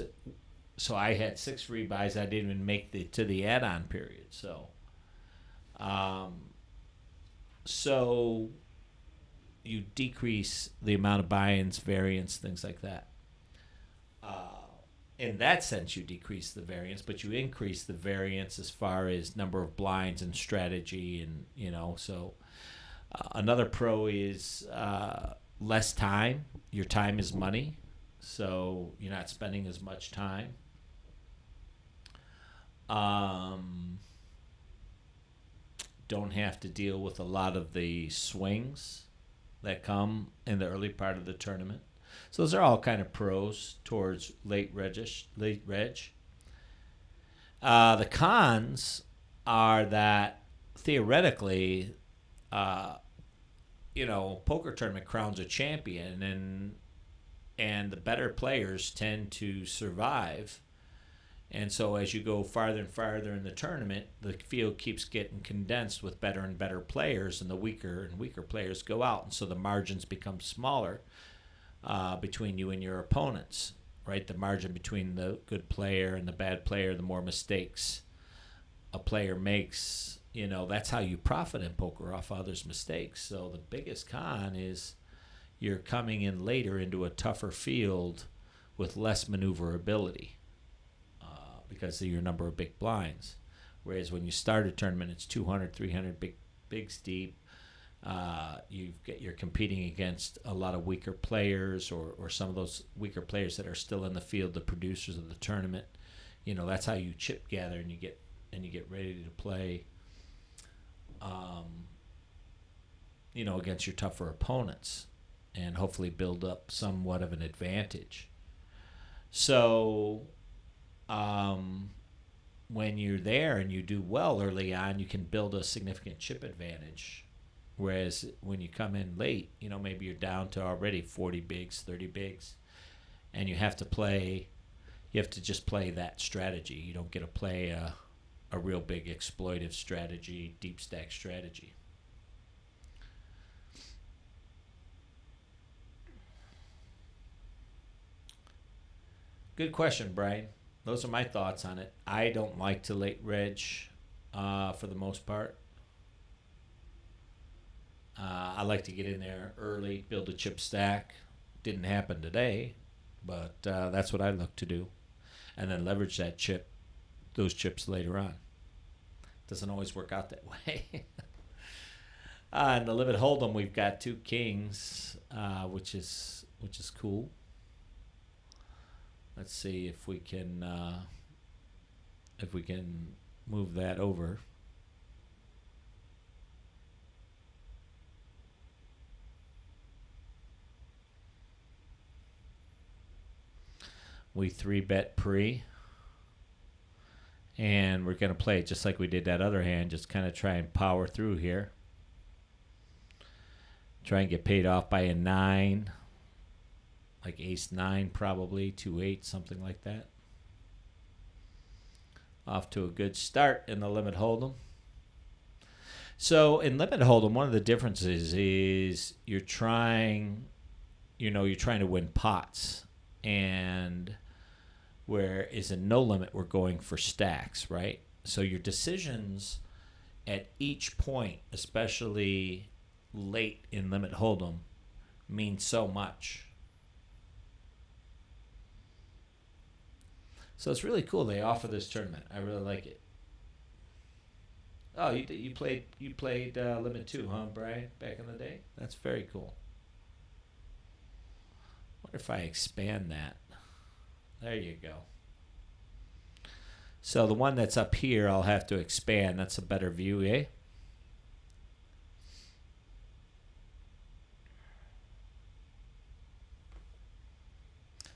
so I had 6 rebuys. I didn't even make to the add-on period. So you decrease the amount of buy-ins, variance, things like that. In that sense, you decrease the variance, but you increase the variance as far as number of blinds and strategy, and So another pro is less time. Your time is money, so you're not spending as much time. Don't have to deal with a lot of the swings that come in the early part of the tournament. So those are all kind of pros towards late reg. The cons are that theoretically, poker tournament crowns a champion, and the better players tend to survive. And so as you go farther and farther in the tournament, the field keeps getting condensed with better and better players, and the weaker and weaker players go out, and so the margins become smaller. between you and your opponents, right? The margin between the good player and the bad player, the more mistakes a player makes, that's how you profit in poker, off others' mistakes. So the biggest con is you're coming in later into a tougher field with less maneuverability because of your number of big blinds. Whereas when you start a tournament, it's 200, 300 bigs deep. You're competing against a lot of weaker players, or some of those weaker players that are still in the field, the producers of the tournament. That's how you chip gather and you get ready to play. Against your tougher opponents, and hopefully build up somewhat of an advantage. So, when you're there and you do well early on, you can build a significant chip advantage. Whereas when you come in late, maybe you're down to already 40 bigs, 30 bigs, and you have to just play that strategy. You don't get to play a real big exploitive strategy, deep stack strategy. Good question, Brian. Those are my thoughts on it. I don't like to late reg for the most part. I like to get in there early, build a chip stack. Didn't happen today, but that's what I look to do. And then leverage those chips later on. Doesn't always work out that way. In the limit hold'em, we've got 2 kings, which is cool. Let's see if we can move that over. We 3-bet pre, and we're going to play it just like we did that other hand, just kind of try and power through here. Try and get paid off by a 9. Like ace-9 probably, 2-8, something like that. Off to a good start in the limit hold'em. So in limit hold'em, one of the differences is you're trying to win pots, and whereas in no limit we're going for stacks, right? So your decisions at each point, especially late in limit hold'em, mean so much. So it's really cool they offer this tournament. I really like it. Oh, you played Limit 2, huh, Brian, back in the day? That's very cool. Wonder if I expand that. There you go. So the one that's up here, I'll have to expand. That's a better view, eh?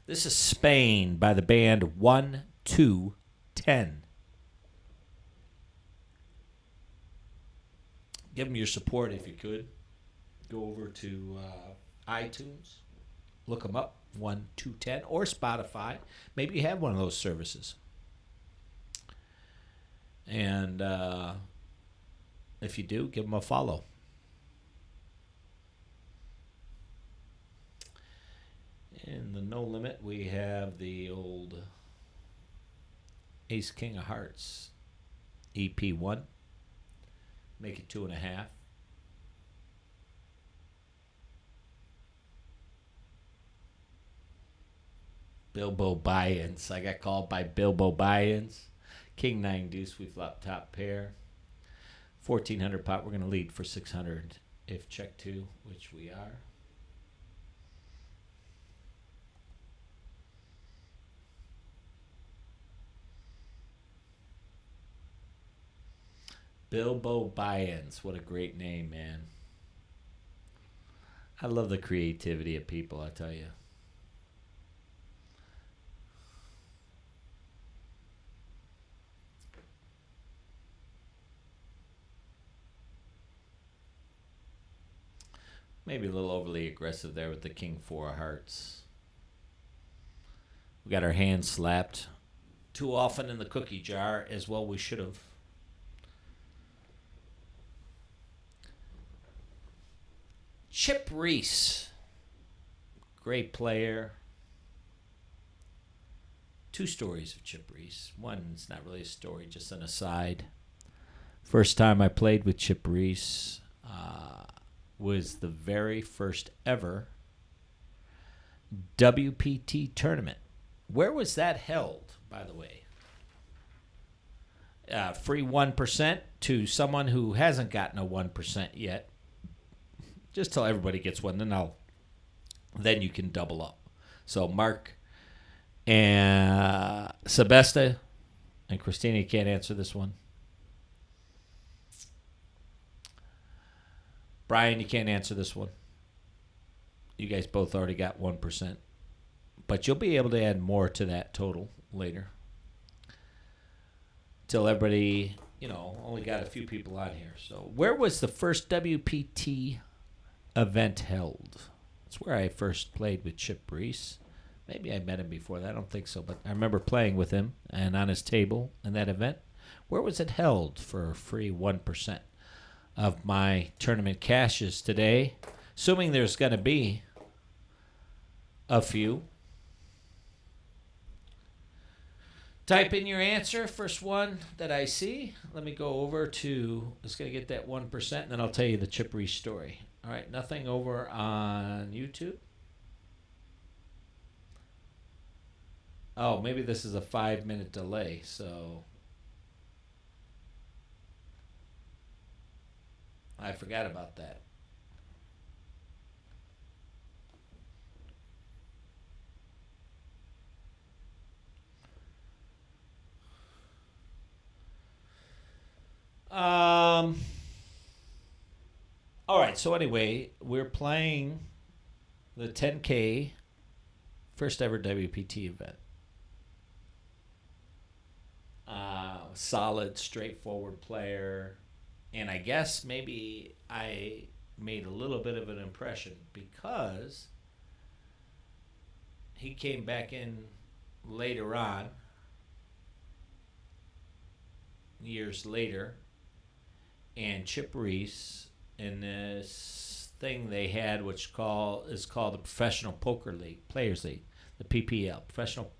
This is Spain by the band 1-2-10. Give them your support if you could. Go over to iTunes. Look them up, 1-2-10, or Spotify. Maybe you have one of those services. And if you do, give them a follow. In the no limit, we have the old Ace King of Hearts, EP1. Make it 2.5. Bilbo buy-ins. I got called by Bilbo buy-ins. King 9 deuce. We flop top pair. 1400 pot. We're going to lead for 600 if check 2, which we are. Bilbo buy-ins. What a great name, man. I love the creativity of people, I tell you. Maybe a little overly aggressive there with the King 4 of Hearts. We got our hands slapped too often in the cookie jar, as well we should have. Chip Reese. Great player. Two stories of Chip Reese. One's not really a story, just an aside. First time I played with Chip Reese was the very first ever WPT tournament. Where was that held, by the way? Free 1% to someone who hasn't gotten a 1% yet. Just till everybody gets one, then you can double up. So Mark and Sebesta and Christina, you can't answer this one. Brian, you can't answer this one. You guys both already got 1%. But you'll be able to add more to that total later. Till everybody, only got a few people on here. So where was the first WPT event held? That's where I first played with Chip Reese. Maybe I met him before that. I don't think so. But I remember playing with him and on his table in that event. Where was it held for free 1% of my tournament cashes today? Assuming there's going to be a few. Type in your answer, first one that I see. Let me go over to, it's going to get that 1%, and then I'll tell you the Chip Reese story. All right, nothing over on YouTube. Oh, maybe this is a 5-minute delay, so I forgot about that. All right, so anyway, we're playing the 10K first ever WPT event. Solid, straightforward player. And I guess maybe I made a little bit of an impression because he came back in later on, years later, and Chip Reese in this thing they had, which is called the Professional Poker League, Players League, the PPL, Professional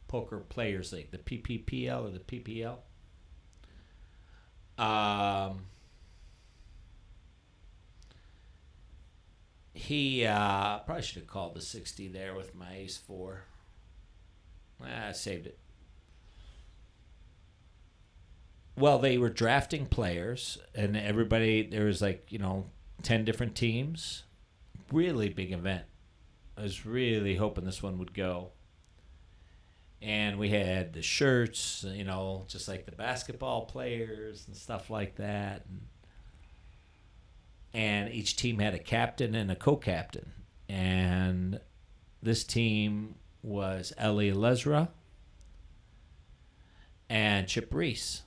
Poker Players League, the PPPL or the PPL. He probably should have called the 60 there with my ace 4. I saved it. Well, they were drafting players, and everybody, there was 10 different teams. Really big event. I was really hoping this one would go. And we had the shirts, just like the basketball players and stuff like that. And each team had a captain and a co-captain. And this team was Ellie Lesra and Chip Reese.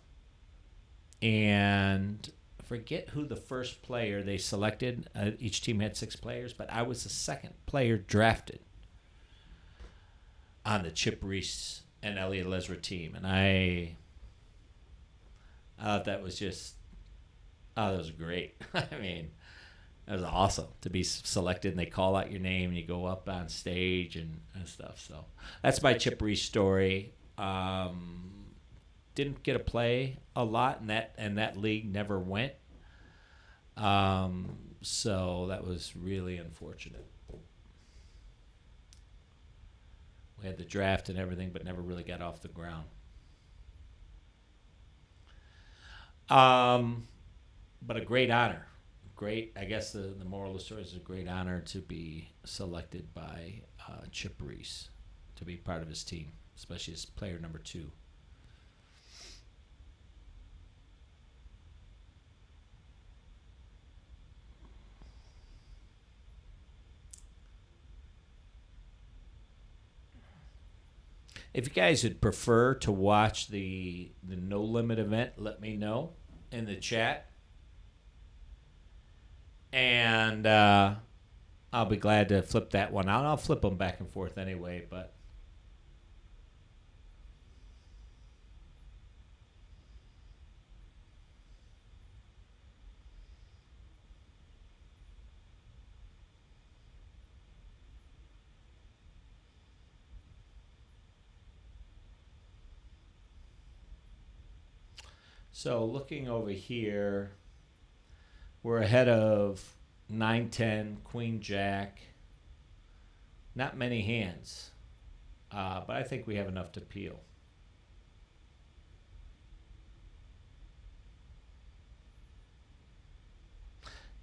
And forget who the first player they selected. Each team had 6 players, but I was the second player drafted on the Chip Reese and Elliot Lesra team. And I thought that was that was great. I mean, that was awesome to be selected, and they call out your name, and you go up on stage and stuff. So that's my Chip Reese story. Didn't get to play a lot, and that league never went. So that was really unfortunate. We had the draft and everything, but never really got off the ground. But a great honor. I guess the moral of the story is a great honor to be selected by Chip Reese to be part of his team, especially as player number 2. If you guys would prefer to watch the No Limit event, let me know in the chat. And I'll be glad to flip that one out. I'll flip them back and forth anyway, but So looking over here, we're ahead of 9-10, Queen Jack. Not many hands, but I think we have enough to peel.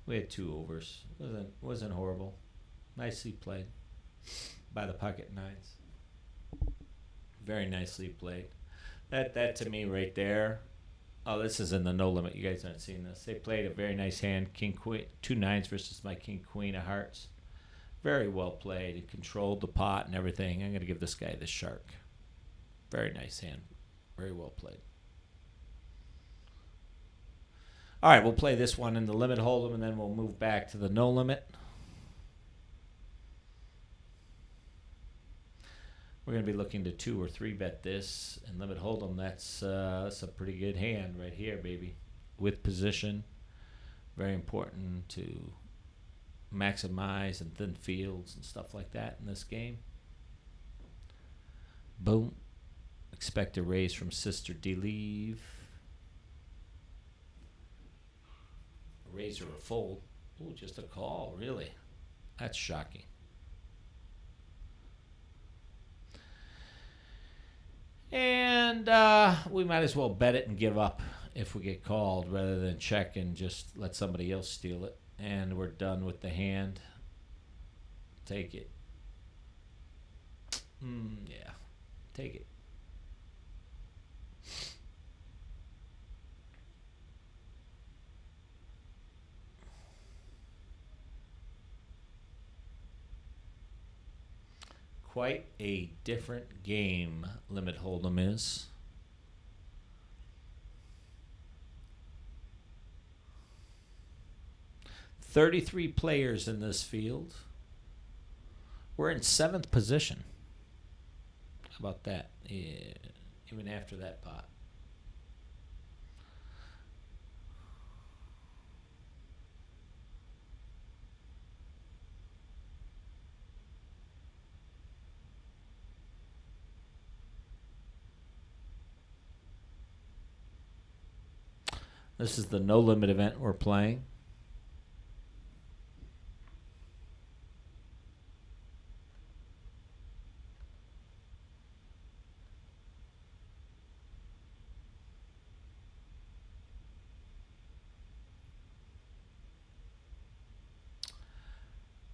We had 2 overs. Wasn't horrible. Nicely played by the pocket nines. Very nicely played. That to me right there. Oh, this is in the no limit. You guys aren't seeing this. They played a very nice hand. King Queen, 2 nines versus my King Queen of Hearts. Very well played. He controlled the pot and everything. I'm going to give this guy the shark. Very nice hand. Very well played. All right, we'll play this one in the limit hold'em, and then we'll move back to the no limit. We're going to be looking to 2 or 3 bet this and limit hold'em. That's a pretty good hand right here, baby. With position, very important to maximize and thin fields and stuff like that in this game. Boom. Expect a raise from Sister D-Leave. A raise or a fold. Ooh, just a call, really. That's shocking. And we might as well bet it and give up if we get called rather than check and just let somebody else steal it. And we're done with the hand. Take it. Yeah, take it. Quite a different game limit hold'em is. $33 players in this field. We're in 7th position. How about that? Yeah, even after that pot. This is the no limit event we're playing.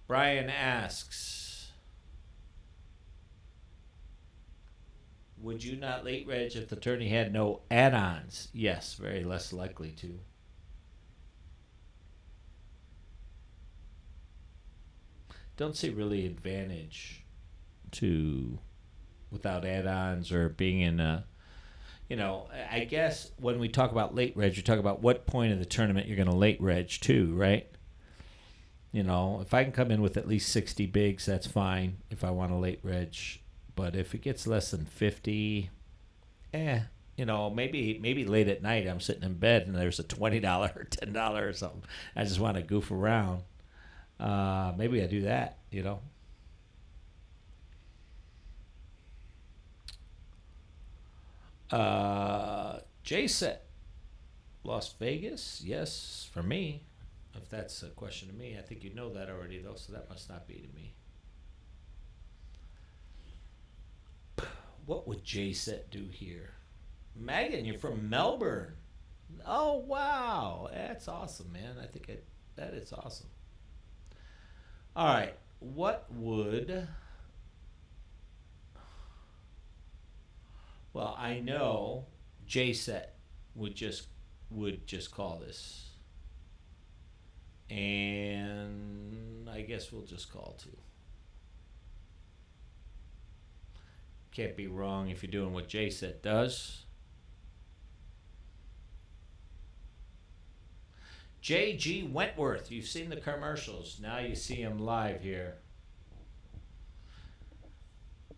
Brian asks, would you not late reg if the tourney had no add-ons? Yes, very less likely to. Don't see really advantage to without add-ons or being in a, you know, I guess when we talk about late reg, you talk about what point of the tournament you're going to late reg to, right? You know, if I can come in with at least 60 bigs, that's fine if I want to late reg. But if it gets less than 50, you know, maybe late at night I'm sitting in bed and there's a $20 or $10 or something. I just want to goof around. Maybe I do that, you know. J-Set, Las Vegas, yes, for me. If that's a question to me, I think you know that already, though, so that must not be to me. What would J-Set do here? Megan, you're from Melbourne. Oh, wow. That's awesome, man. I think that is awesome. All right. What would... Well, I know J-Set would just call this. And I guess we'll just call too. Can't be wrong if you're doing what J-Set does. J.G. Wentworth, you've seen the commercials. Now you see him live here.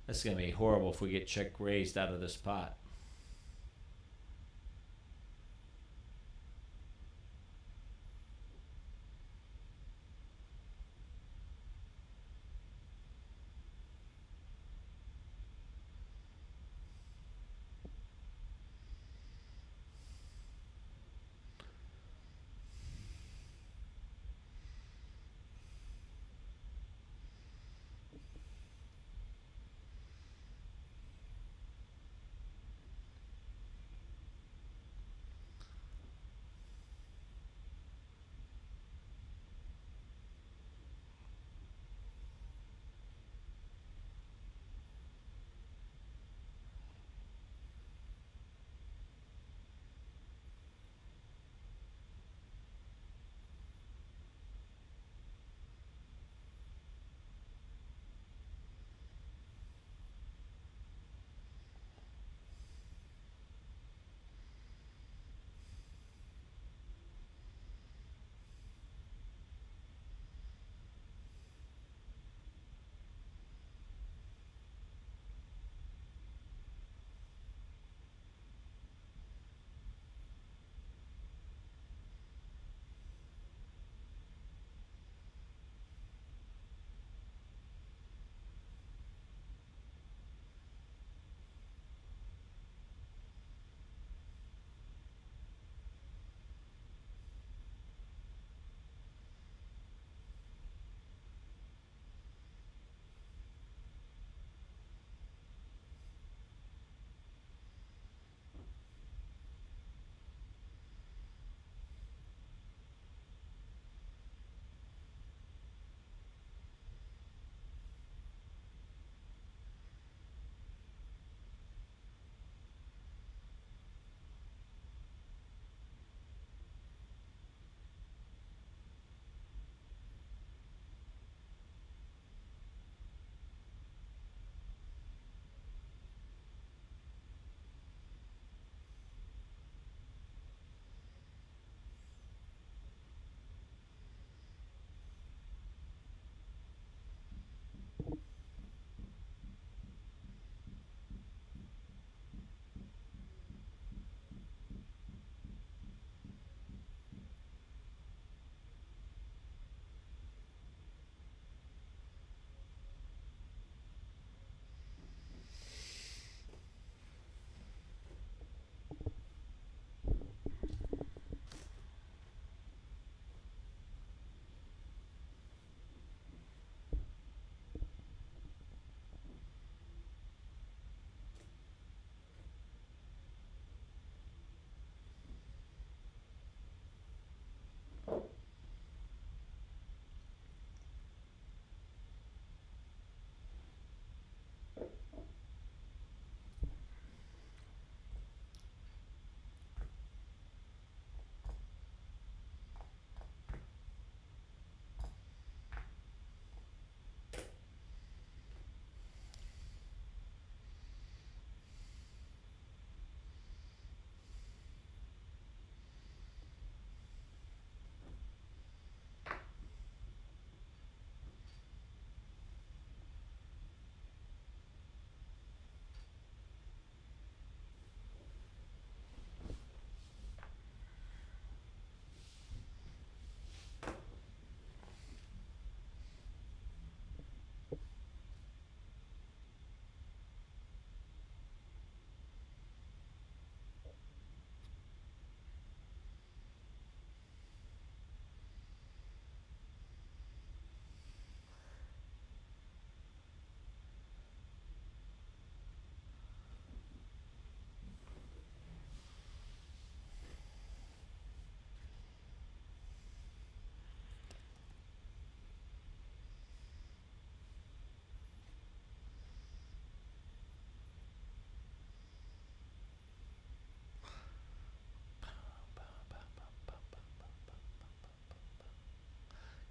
That's going to be horrible if we get check raised out of this pot.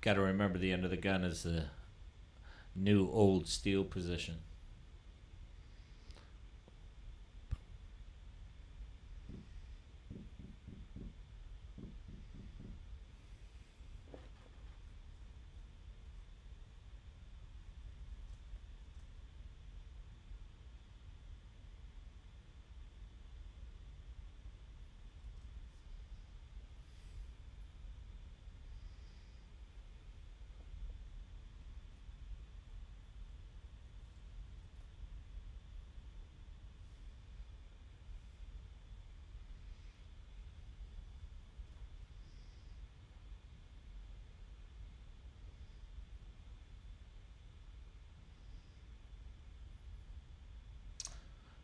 Got to remember the end of the gun is the new old steel position.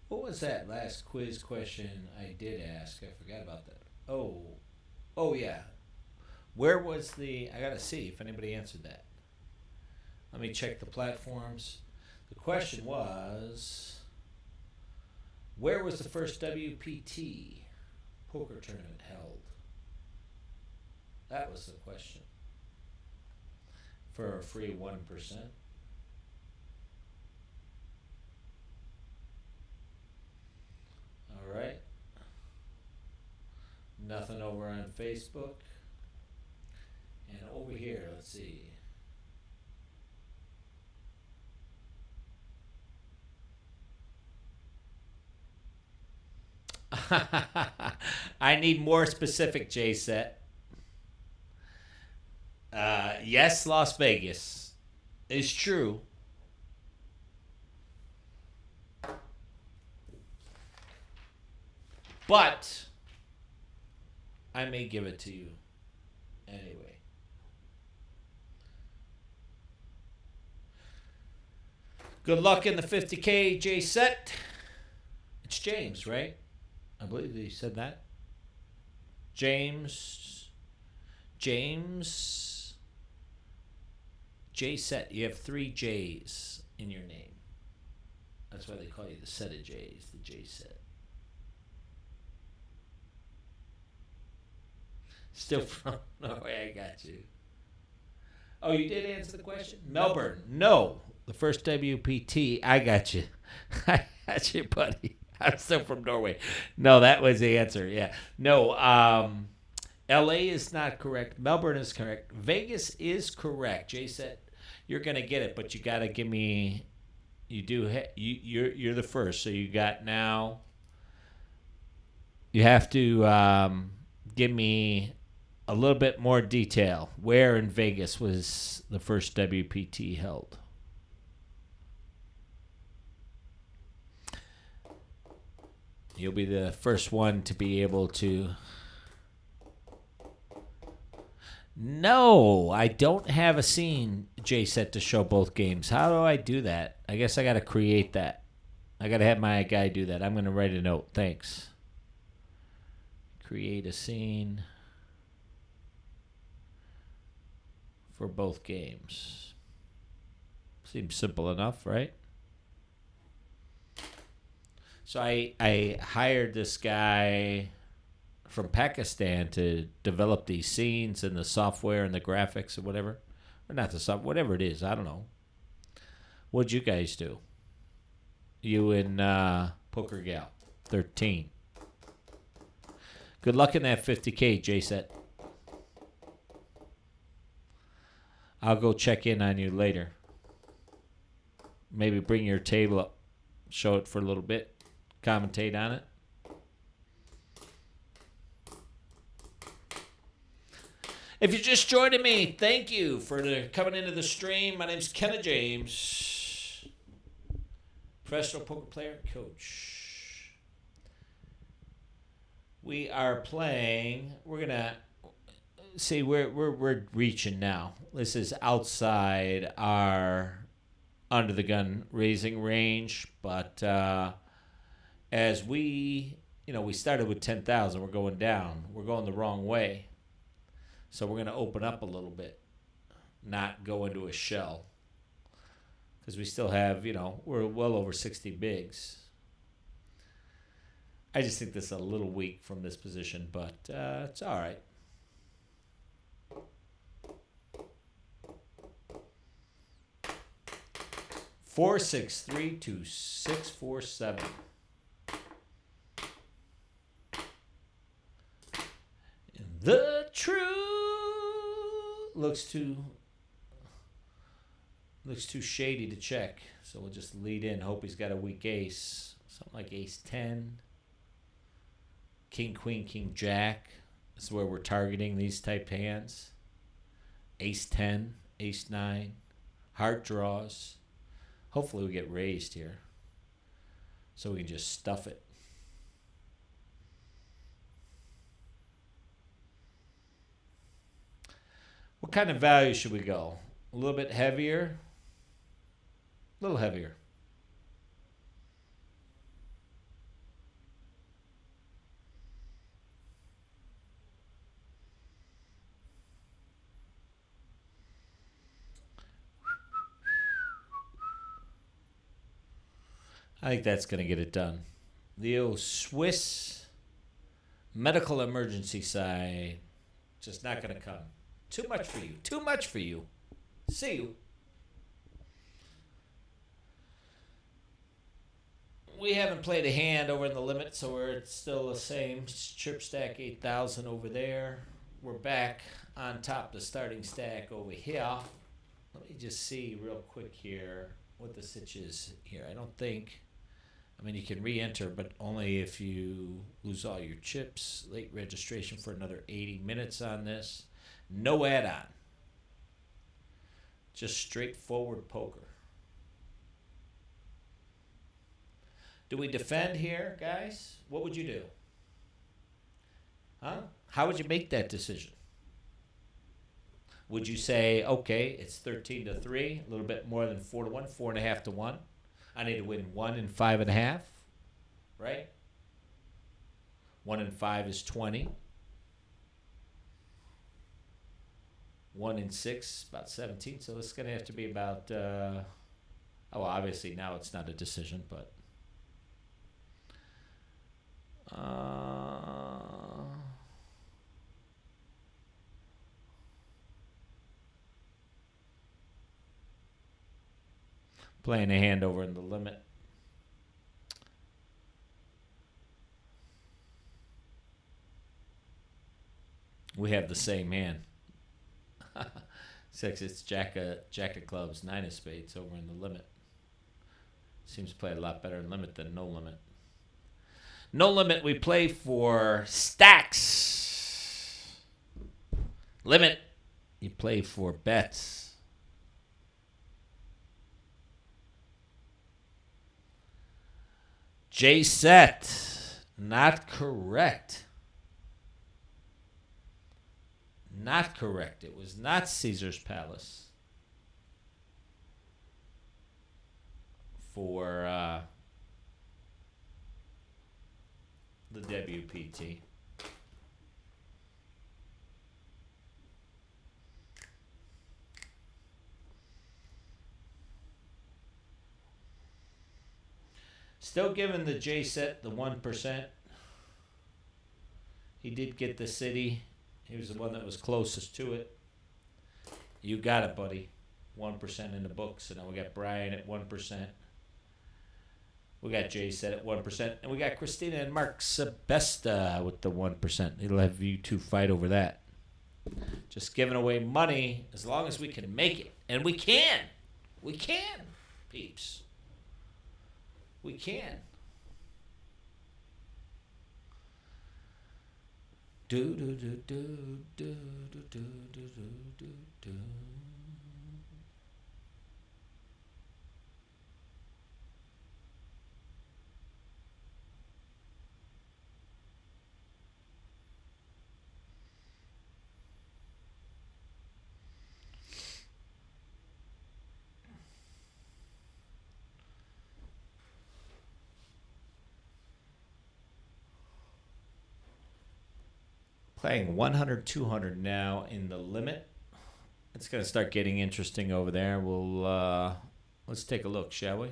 What was that last quiz question I did ask? I forgot about that. Oh yeah. Where was the? I gotta see if anybody answered that. Let me check the platforms. The question was, where was the first WPT poker tournament held? That was the question. For a free 1%. All right. Nothing over on Facebook. And over here, let's see. I need more specific, J Set. Yes, Las Vegas is true. But I may give it to you anyway. Good luck in the 50K, J Set. It's James, right? I believe he said that. James. J Set. You have 3 J's in your name. That's why they call you the set of J's, the J Set. Still from Norway, I got you. Oh, you did answer the question? Melbourne. No. The first WPT. I got you. I got you, buddy. I'm still from Norway. No, that was the answer. Yeah. No, LA is not correct. Melbourne is correct. Vegas is correct. Jay said you're going to get it, but you got to give me you're the first. So you got now you have to give me a little bit more detail. Where in Vegas was the first WPT held? You'll be the first one to be able to. No, I don't have a scene, J Set, to show both games. How do I do that? I guess I got to create that. I got to have my guy do that. I'm going to write a note. Thanks. Create a scene for both games. Seems simple enough, right? So I hired this guy from Pakistan to develop these scenes and the software and the graphics or whatever. Or not the software, whatever it is. I don't know. What'd you guys do? You and Poker Gal 13. Good luck in that 50K, J-Set. I'll go check in on you later. Maybe bring your table up. Show it for a little bit. Commentate on it. If you're just joining me, thank you for coming into the stream. My name's Kenna James, professional poker player and coach. We are playing. We're gonna see we're reaching now. This is outside our under the gun raising range, but as we started with 10,000, we're going down. We're going the wrong way. So we're going to open up a little bit, not go into a shell. Because we still have, we're well over 60 bigs. I just think this is a little weak from this position, but it's all right. 4632647. The truth looks too shady to check, so we'll just lead in. Hope he's got a weak ace, something like ace 10, king queen king jack. This is where we're targeting these type hands. Ace 10, ace 9, heart draws. Hopefully we get raised here, so we can just stuff it. What kind of value should we go? A little bit heavier? A little heavier. I think that's going to get it done. The old Swiss medical emergency side, just not going to come. Too much for you. Too much for you. See you. We haven't played a hand over in the limit, so we're still the same. Chip stack 8,000 over there. We're back on top of the starting stack over here. Let me just see real quick here what the sitch is here. I mean, you can re-enter, but only if you lose all your chips. Late registration for another 80 minutes on this. No add-on. Just straightforward poker. Do we defend here, guys? What would you do? Huh? How would you make that decision? Would you say, okay, it's 13-3, a little bit more than 4-1, 4.5-1. I need to win 1 and 5.5, right? 1 and 5 is 20. 1 and 6, about 17. So it's going to have to be about, obviously now it's not a decision, but. Playing a hand over in the limit. We have the same hand. 6, it's jack of clubs, 9 of spades over in the limit. Seems to play a lot better in limit than no limit. No limit, we play for stacks. Limit, you play for bets. J set, not correct. Not correct. It was not Caesar's Palace for the WPT. Still giving the J set the 1%. He did get the city. He was the one that was closest to it. You got it, buddy. 1% in the books. And now we got Brian at 1%. We got Jay set at 1%. And we got Christina and Mark Sebesta with the 1%. It'll have you two fight over that. Just giving away money as long as we can make it. And we can. We can, peeps. We can. Do do do do do do do do do do. Playing 100, 200 now in the limit. It's going to start getting interesting over there. We'll let's take a look, shall we?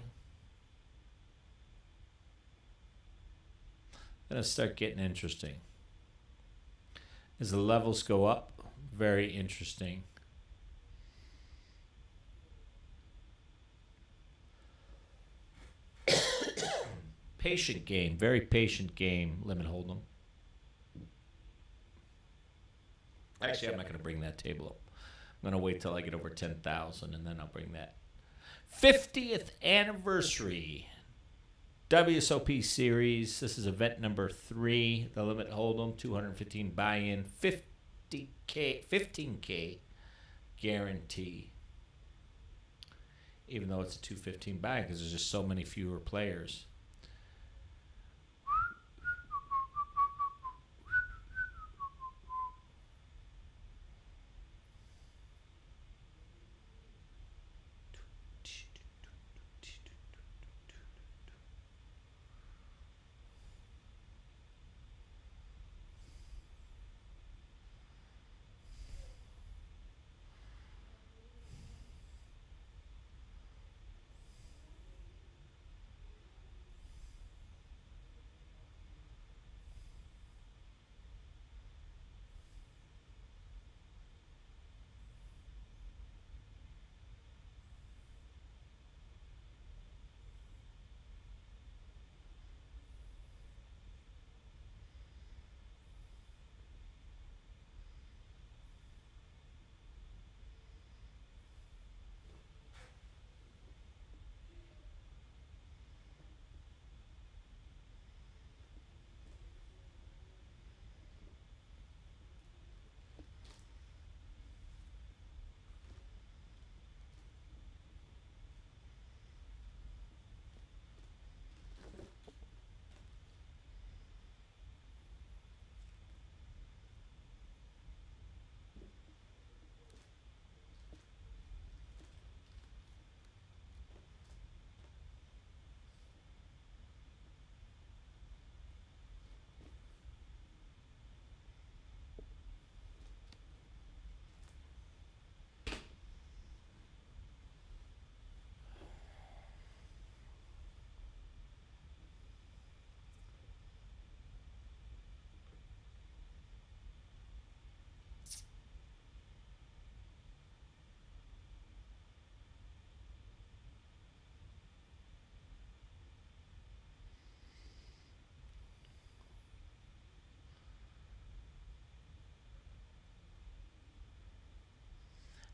Going to start getting interesting. As the levels go up, very interesting. Patient game, very patient game, limit hold'em. Actually, I'm not going to bring that table up. I'm going to wait till I get over 10,000 and then I'll bring that. 50th anniversary WSOP series. This is event number 3. The limit hold'em, 215 buy-in, 15K guarantee. Even though it's a 215 buy-in because there's just so many fewer players.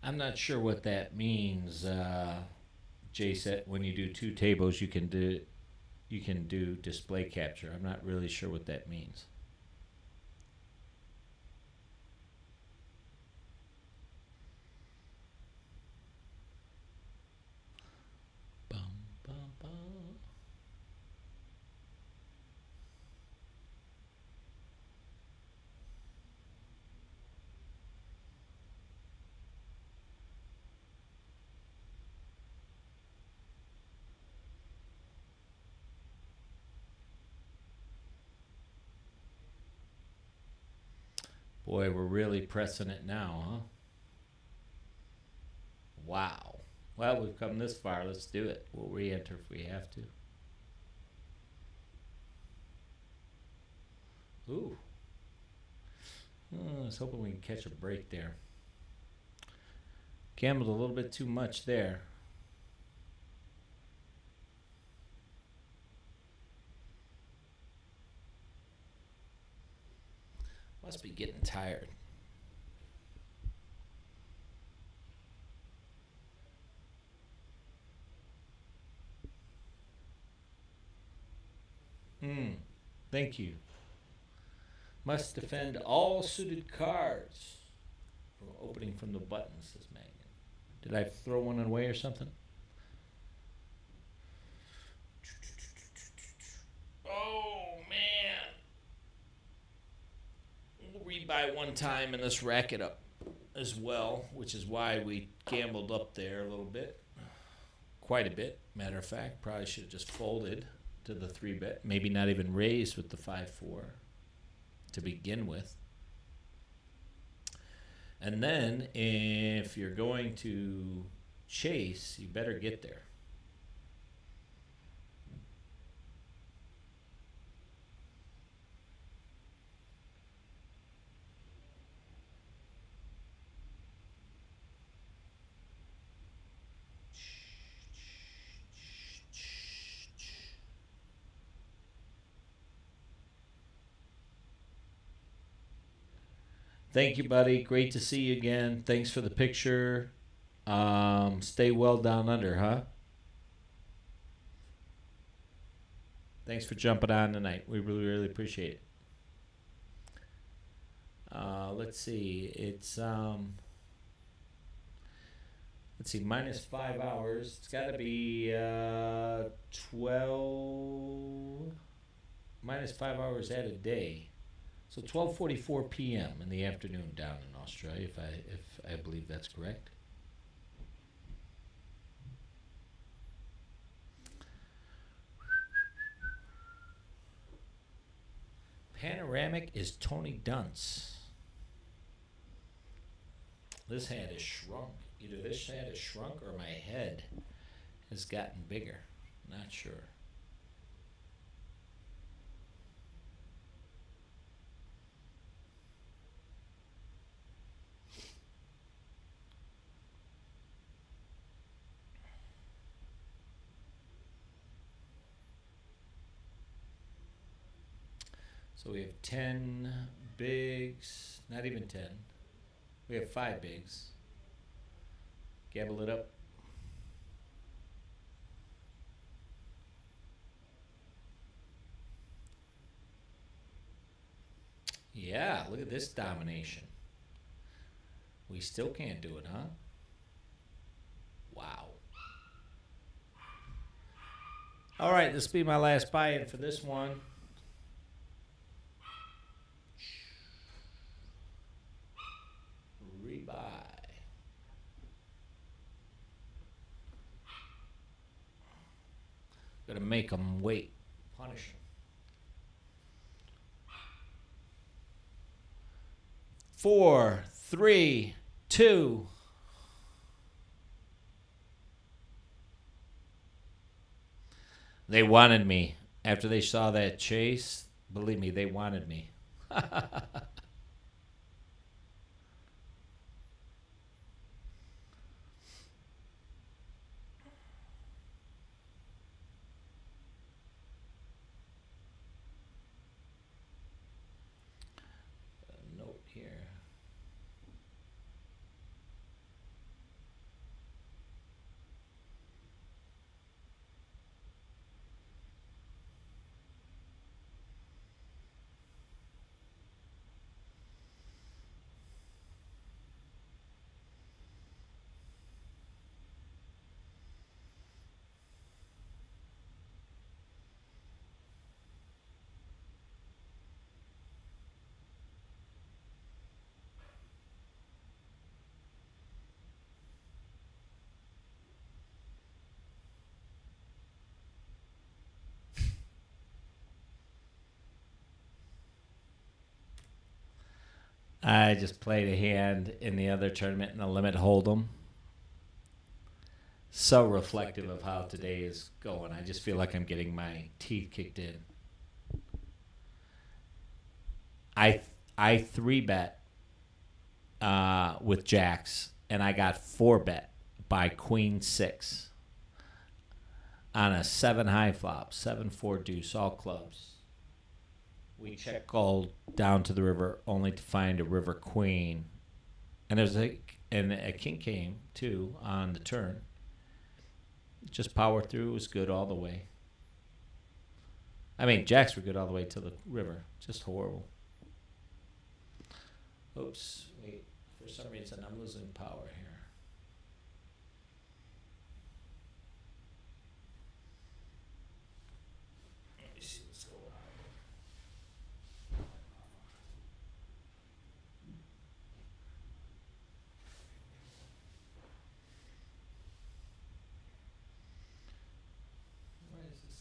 I'm not sure what that means, Jason. When you do 2 tables, you can do display capture. I'm not really sure what that means. Bum, bum, bum. Boy, we're really pressing it now, huh? Wow. Well, we've come this far. Let's do it. We'll re-enter if we have to. Ooh. Oh, I was hoping we could catch a break there. Gambled a little bit too much there. Must be getting tired. Thank you. Must defend all suited cards from opening from the button, says Megan. Did I throw one away or something? Oh, man. We'll rebuy one time and let's rack it up as well, which is why we gambled up there a little bit. Quite a bit, matter of fact. Probably should have just folded to the 3-bet. Maybe not even raised with the 5-4 to begin with. And then if you're going to chase, you better get there. Thank you, buddy. Great to see you again. Thanks for the picture. Stay well down under, huh? Thanks for jumping on tonight. We really, really appreciate it. Let's see. Let's see, minus 5 hours. It's got to be 12 minus 5 hours at a day. So 12:44 p.m. in the afternoon down in Australia, if I believe that's correct. Panoramic is Tony Dunce. This hand is shrunk. Either this hand is shrunk or my head has gotten bigger. Not sure. So we have 10 bigs, not even 10. We have 5 bigs. Gabble it up. Yeah, look at this domination. We still can't do it, huh? Wow. All right, this will be my last buy-in for this one. Rebuy. Gonna make them wait. Punish them. 4, 3, 2. They wanted me. After they saw that chase, believe me, they wanted me. Note here. I just played a hand in the other tournament in the limit hold'em. So reflective of how today is going. I just feel like I'm getting my teeth kicked in. I 3-bet with jacks, and I got 4-bet by queen 6 on a 7 high flop, 7-4 deuce, all clubs. We check called down to the river only to find a river queen, and a king came too on the turn. Just power through. It was good all the way. I mean, jacks were good all the way to the river. Just horrible. Oops, wait. For some reason, I'm losing power here. Let me see what's going on. Why is this?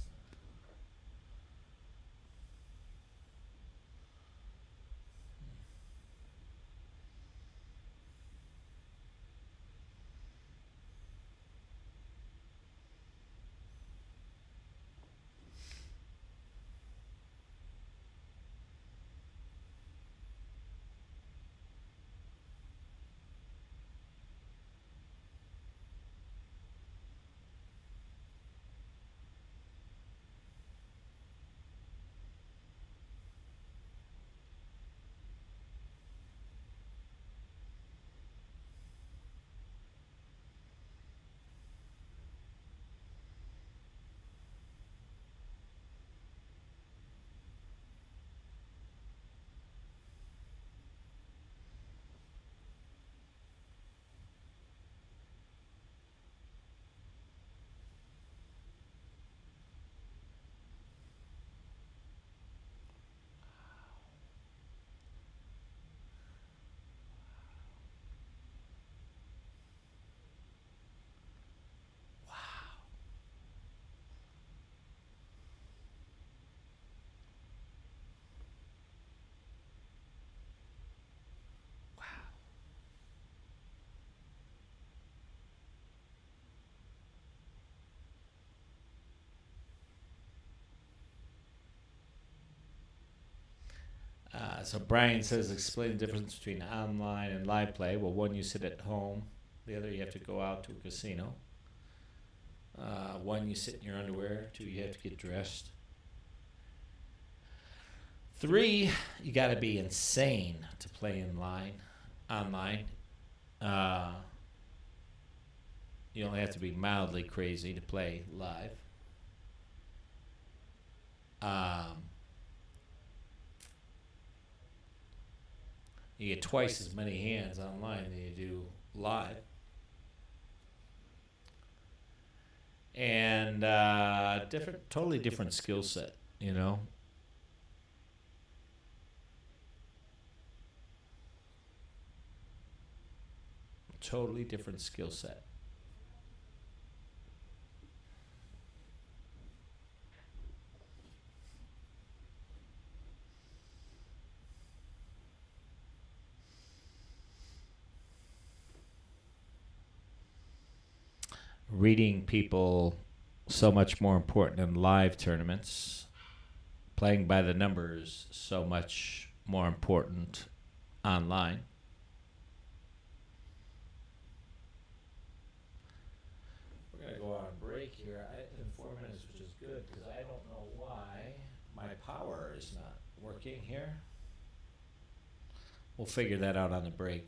So Brian says, explain the difference between online and live play. Well, one you sit at home, the other you have to go out to a casino. One you sit in your underwear, two you have to get dressed. Three, you got to be insane to play online. You only have to be mildly crazy to play live. You get twice as many hands online than you do live. And totally different skill set, you know. Totally different skill set. Reading people so much more important in live tournaments. Playing by the numbers so much more important online. We're going to go on a break here in 4 minutes, which is good because I don't know why my power is not working here. We'll figure that out on the break.